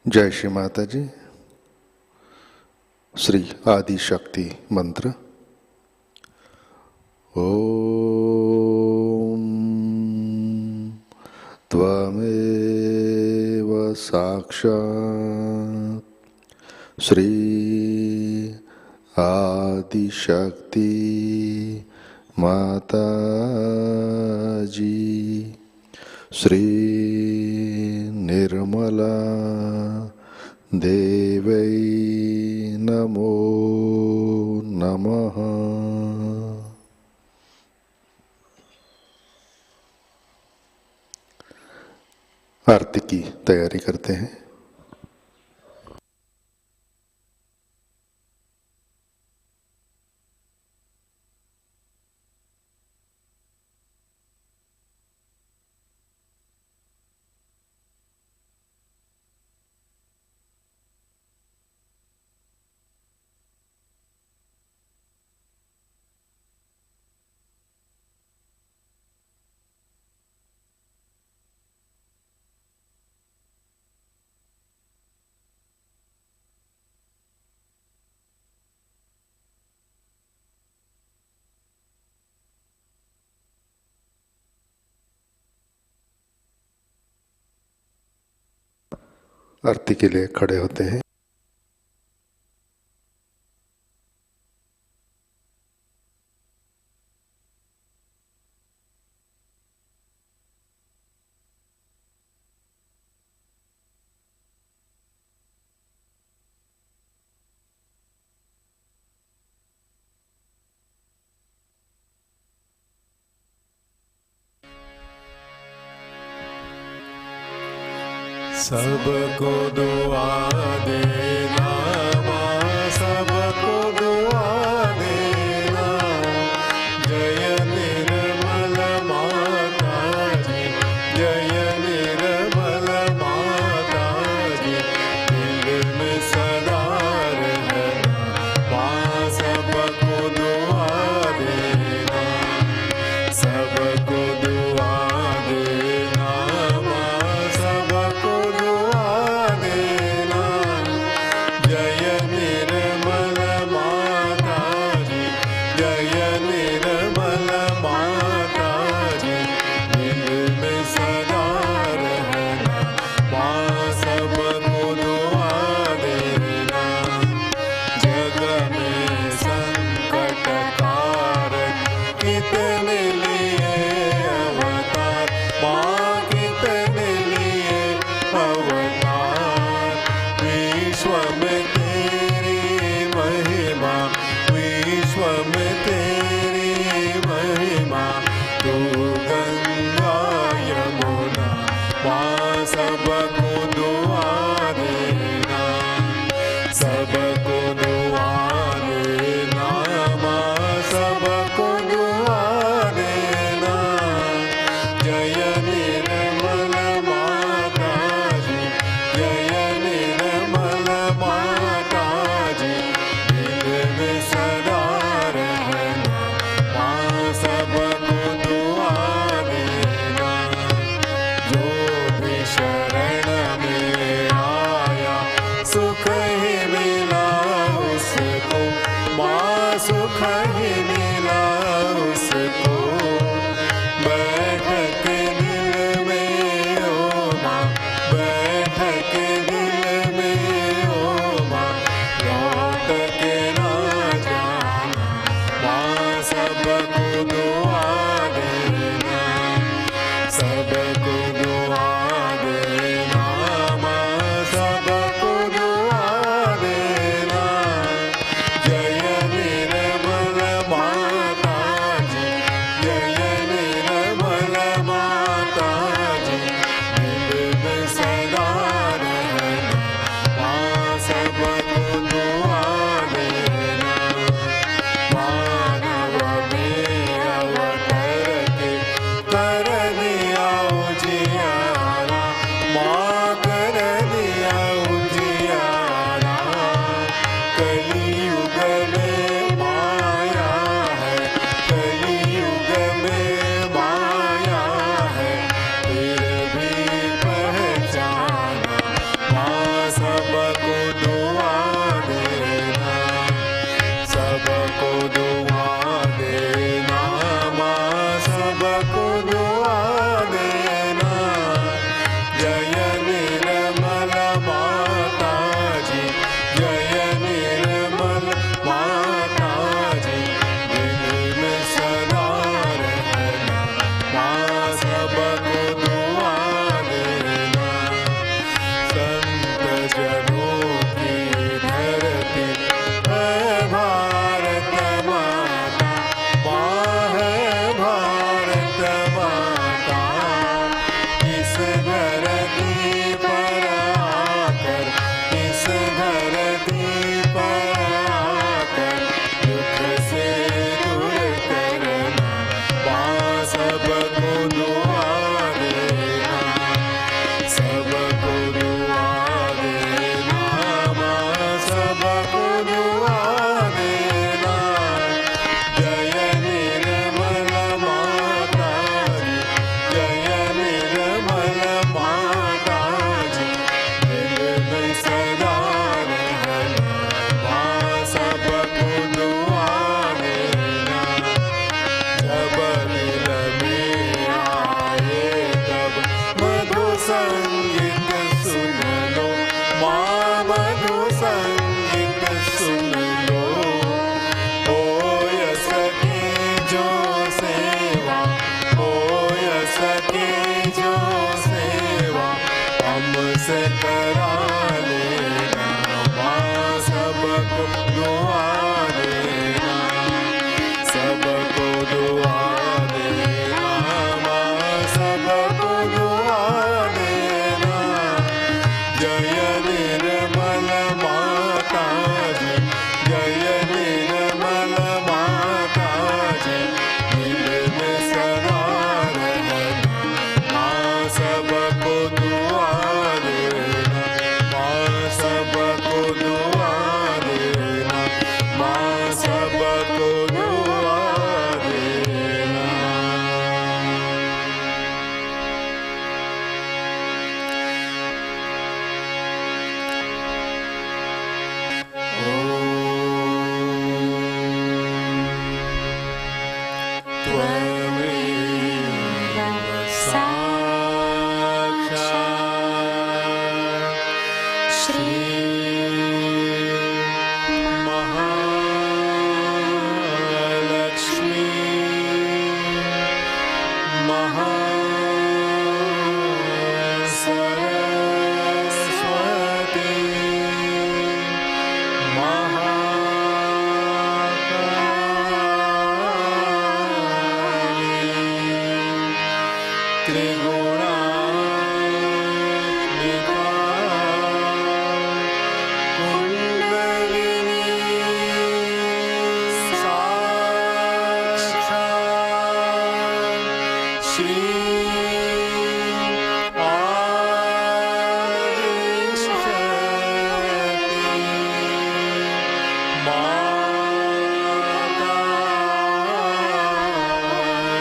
जय श्री माता जी। श्री आदि शक्ति मंत्र। ओम त्वमेव साक्षात् श्री आदि शक्ति माताजी श्री निर्मला देवै नमो नमः। आरती की तैयारी करते हैं। आरती के लिए खड़े होते हैं। सबको दुआ देना माँ, सबको दुआ देना। जय निर्मल माता जी, जय निर्मल माता जी। दिल में सदा रहना माँ, सबको दुआ देना, सबको दुआ देना माँ, सबको दुआ देना। जय निर्मल माता जी, जय निर्मल माता जी। दिल में सदा रहना माँ, सबको दुआ देना। जग में संकट कारक कितने लिए अवतार माँ, कितने लिए अवतार। विश्व में तेरी महिमा, विश्व में तेरी महिमा। तू गंगा यमुना माँ, सबको दुआ देना, सबको दुआ देना माँ, सबको दुआ देना। जय निर्मल माता जी, जय निर्मल माता जी। दिल में सदा रहना माँ, सबको दुआ देना। जो भी शरण में आया सुख ही मिला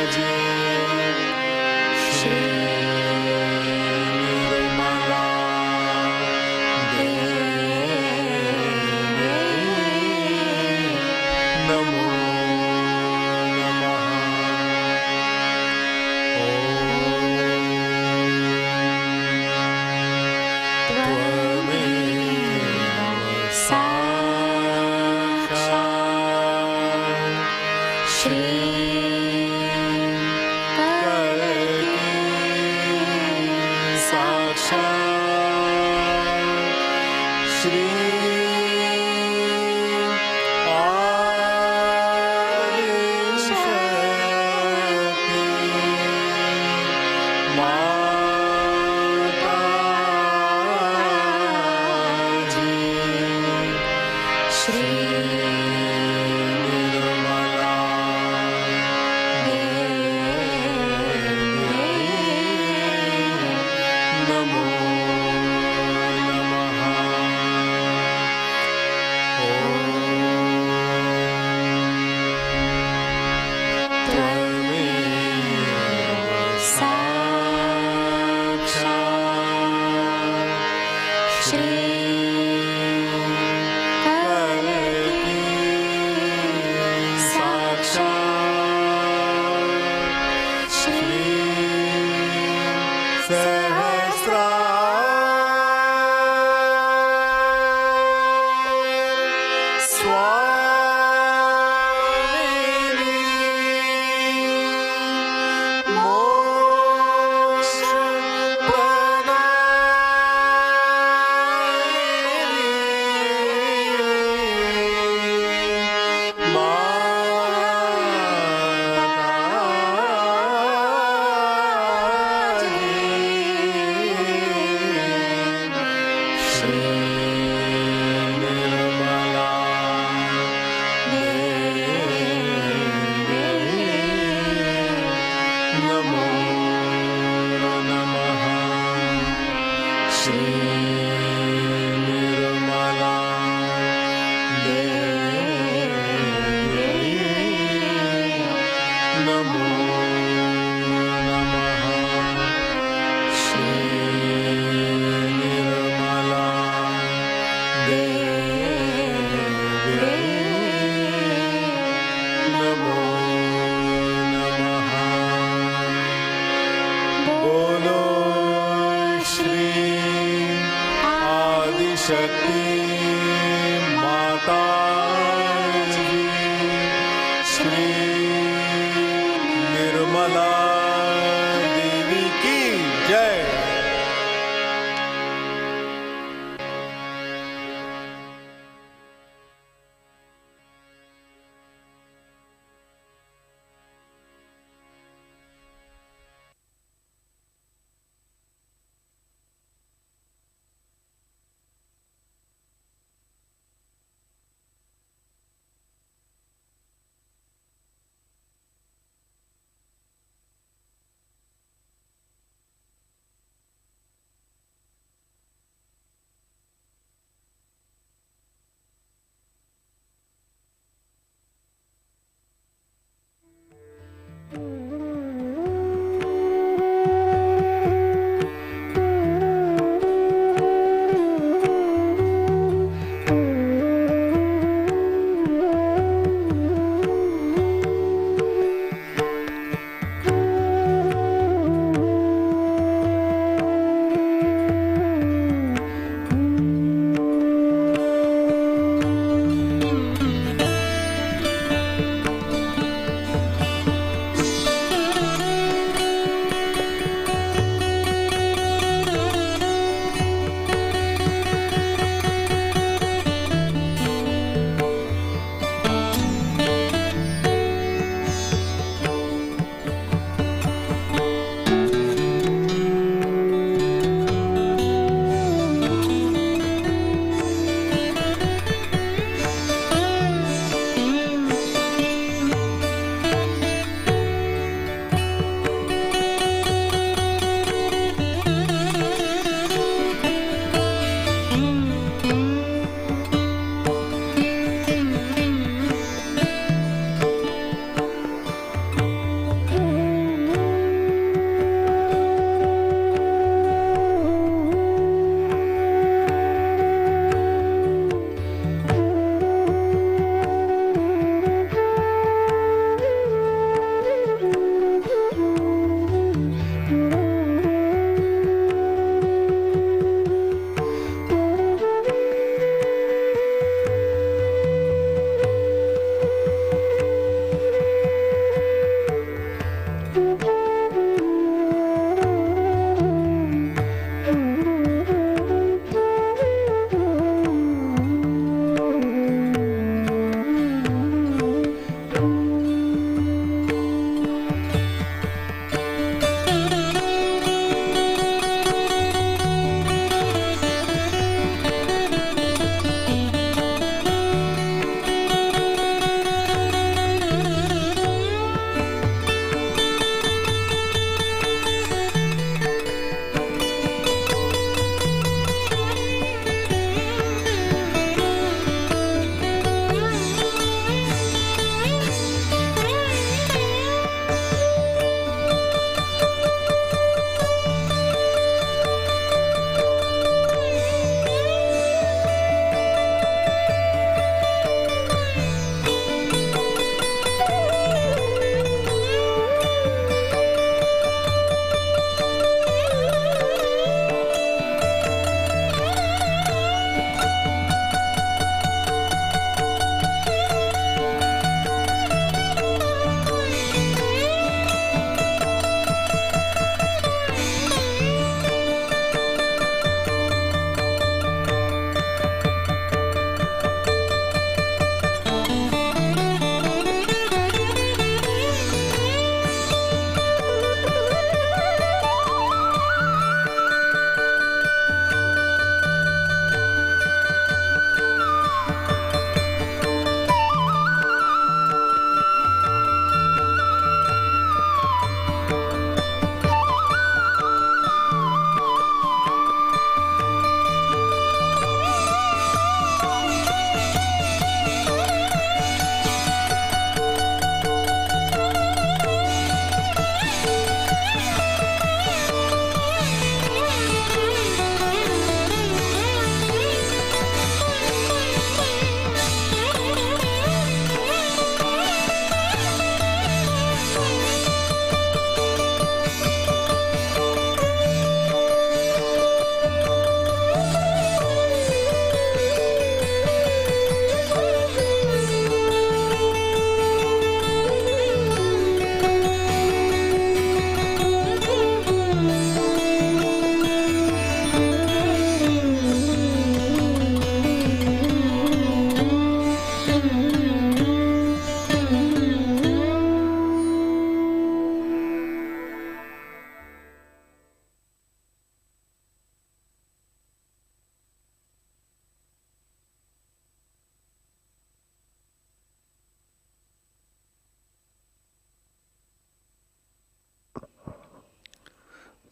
Mataji, Shri Nirmala Devi, Namo Namaha.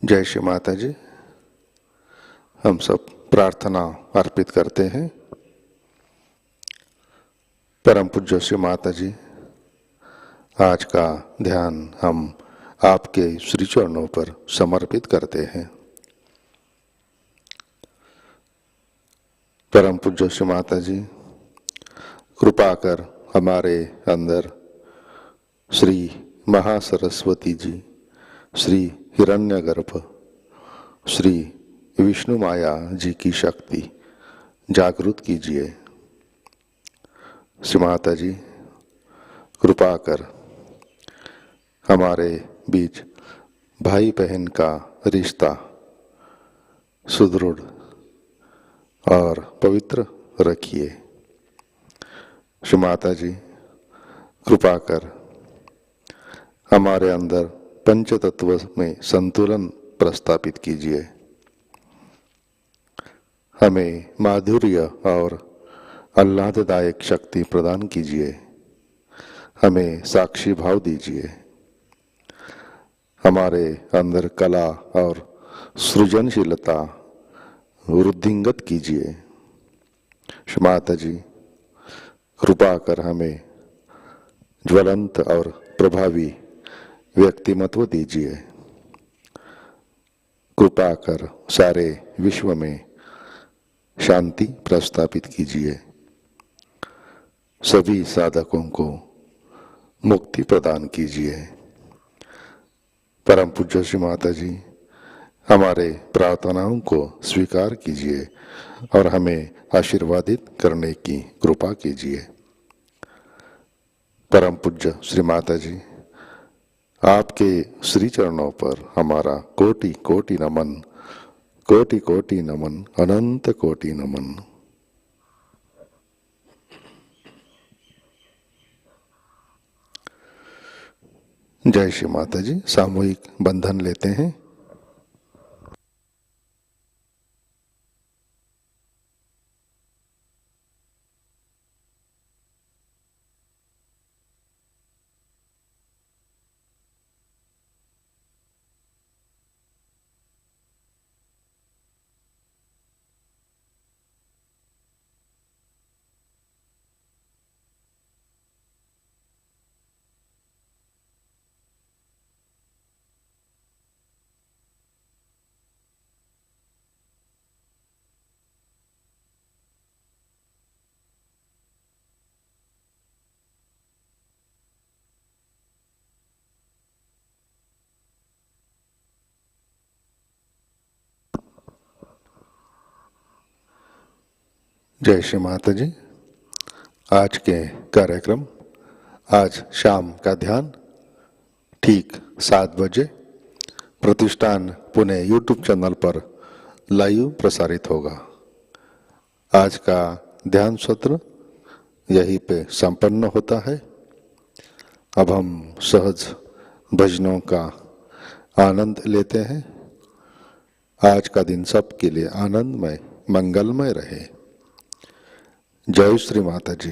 जय श्री माता जी। हम सब प्रार्थना अर्पित करते हैं। परम पूज्य श्री माता जी, आज का ध्यान हम आपके श्री चरणों पर समर्पित करते हैं। परम पूज्य श्री माता जी, कृपा कर हमारे अंदर श्री महासरस्वती जी, श्री हिरण्यगर्भ, श्री विष्णुमाया जी की शक्ति जागृत कीजिए। श्री माता जी, कृपा कर हमारे बीच भाई बहन का रिश्ता सुदृढ़ और पवित्र रखिए। श्री माता जी, कृपा कर हमारे अंदर पंच तत्व में संतुलन प्रस्थापित कीजिए। हमें माधुर्य और आह्लाददायक शक्ति प्रदान कीजिए। हमें साक्षी भाव दीजिए। हमारे अंदर कला और सृजनशीलता वृद्धिंगत कीजिए। श्री माता जी, कृपा कर हमें ज्वलंत और प्रभावी व्यक्तिमत्व दीजिए। कृपा कर सारे विश्व में शांति प्रस्थापित कीजिए। सभी साधकों को मुक्ति प्रदान कीजिए। परम पूज्य श्री माता जी, हमारे प्रार्थनाओं को स्वीकार कीजिए और हमें आशीर्वादित करने की कृपा कीजिए। परम पूज्य श्री माता जी, आपके श्री चरणों पर हमारा कोटि कोटि नमन, कोटि कोटि नमन, अनंत कोटि नमन। जय श्री माता जी। सामूहिक बंधन लेते हैं। जय श्री माता जी। आज के कार्यक्रम, आज शाम का ध्यान ठीक 7 बजे प्रतिष्ठान पुणे यूट्यूब चैनल पर लाइव प्रसारित होगा। आज का ध्यान सत्र यहीं पे संपन्न होता है। अब हम सहज भजनों का आनंद लेते हैं। आज का दिन सबके लिए आनंदमय, मंगलमय रहे। जय श्री माता जी।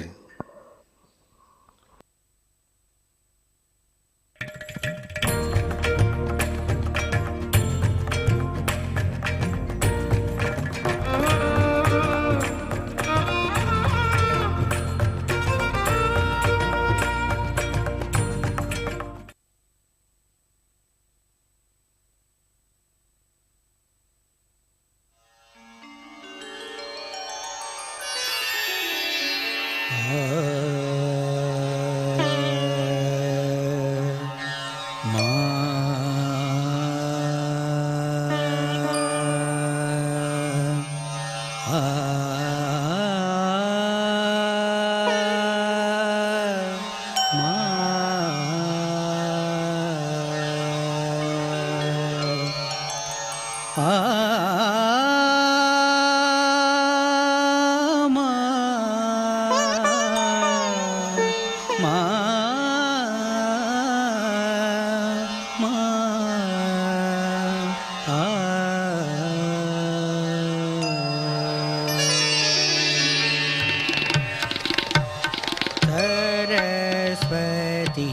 सरस्वती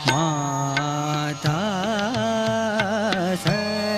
माता सरस्वती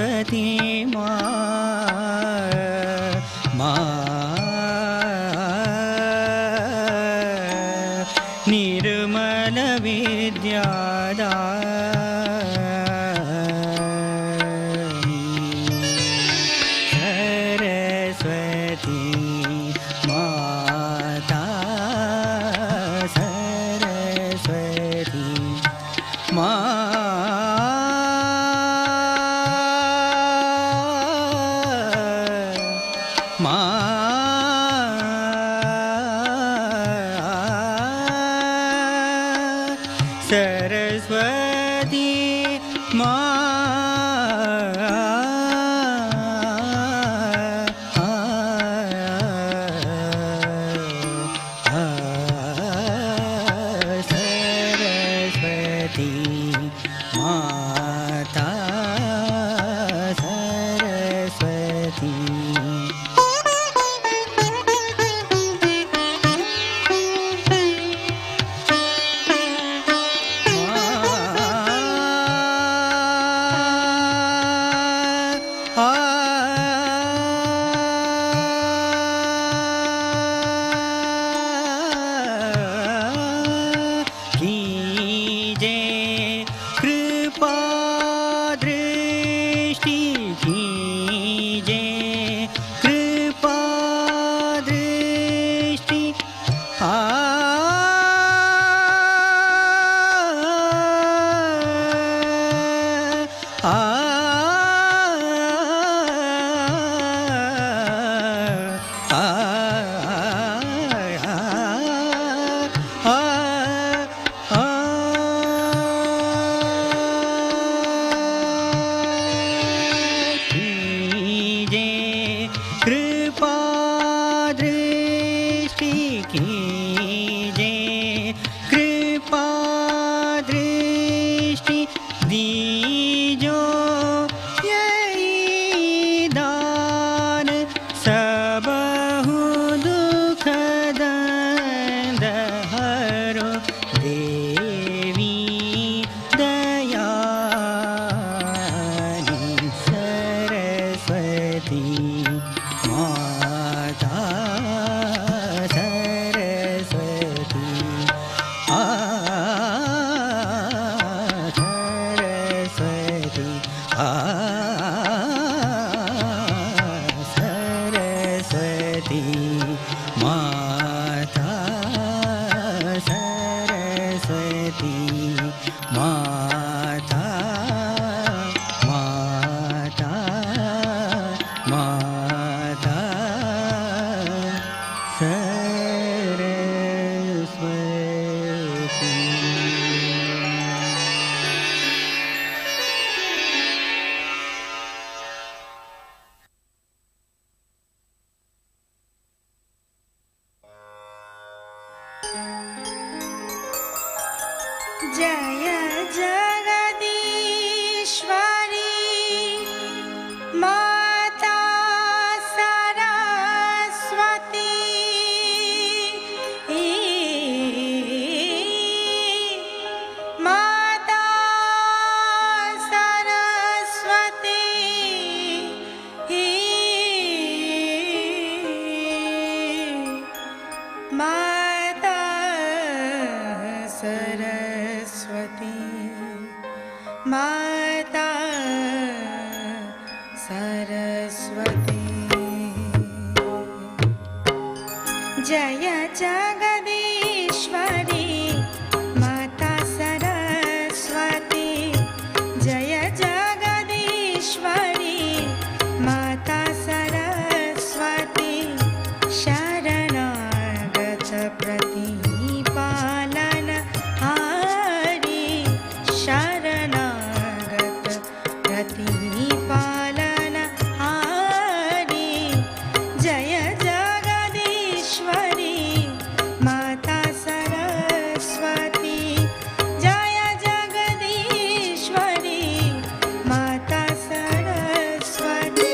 सरस्वती निर्मल विद्यादायिनी सरस्वती माता सरस्वती सरस्वती सरस्वती माता सरस्वती कीजे कृपा दृष्टि कीजे कृपा दृष्टि कीजे कृपा दृष्टि कीजे कृपा दृष्टि दीजो यही दान सबहु दुख दंड हरो देवी दयानी सरस्वती माता सरस्वती सरस्वती सरस्वती माता सरस्वती माता माता माता सरस्वती जय जगदीश्वरी माता सरस्वती माता सरस्वती माता सरस्वती माता सरस्वती जय जगदीश्वरी माता सरस्वती जय जगदीश्वरी माता सरस्वती शरणागत प्रतिपालन हारी शरणागत प्रतिपालन हारी जय जगदीश्वरी माता सरस्वती जय जगदीश्वरी माता सरस्वती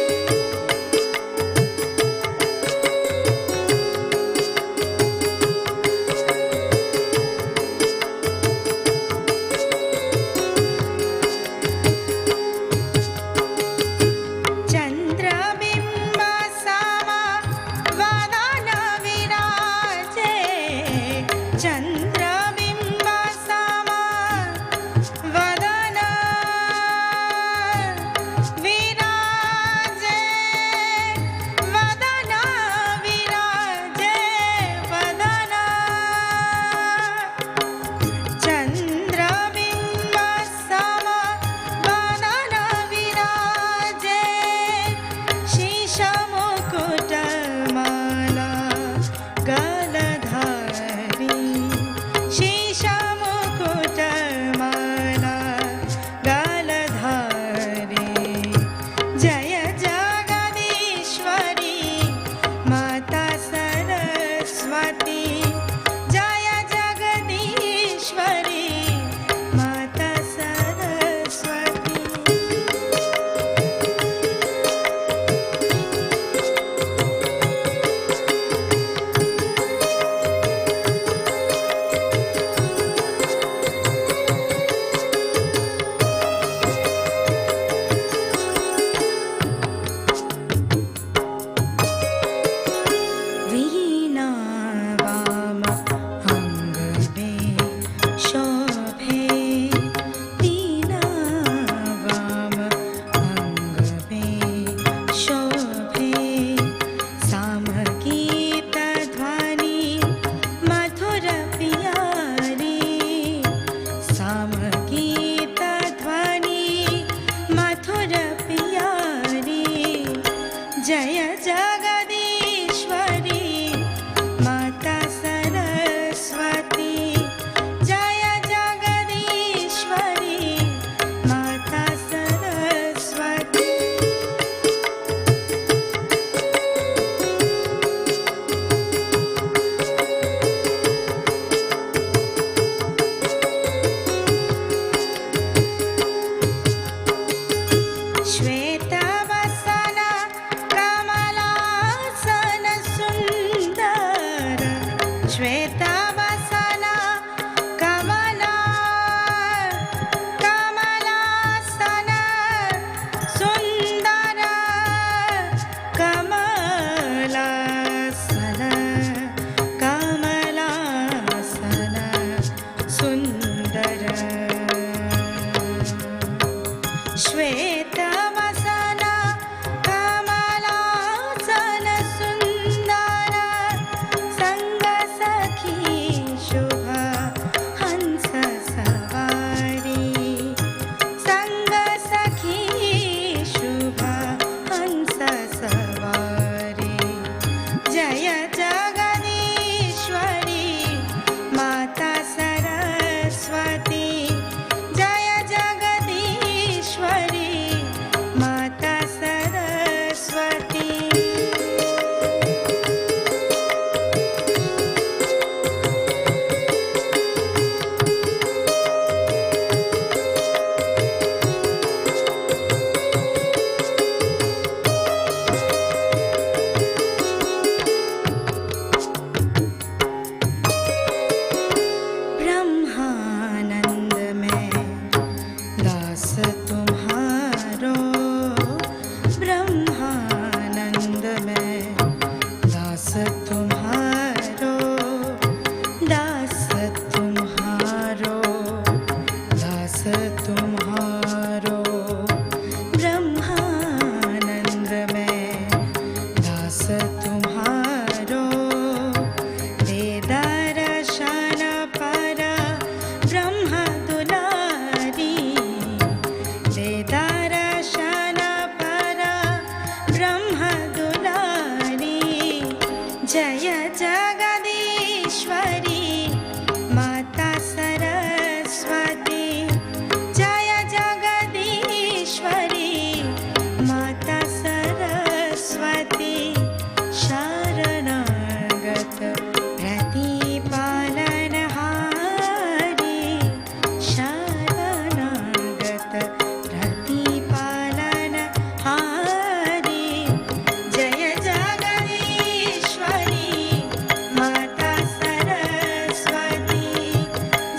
जय जगदीश्वरी माता सरस्वती जय जगदीश्वरी माता सरस्वती शरणागत प्रतिपालनहारी शरणागत प्रतिपालनहारी जय जगदीश्वरी माता सरस्वती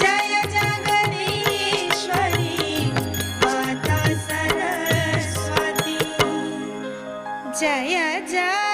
जय जगदीश्वरी माता सरस्वती जय जय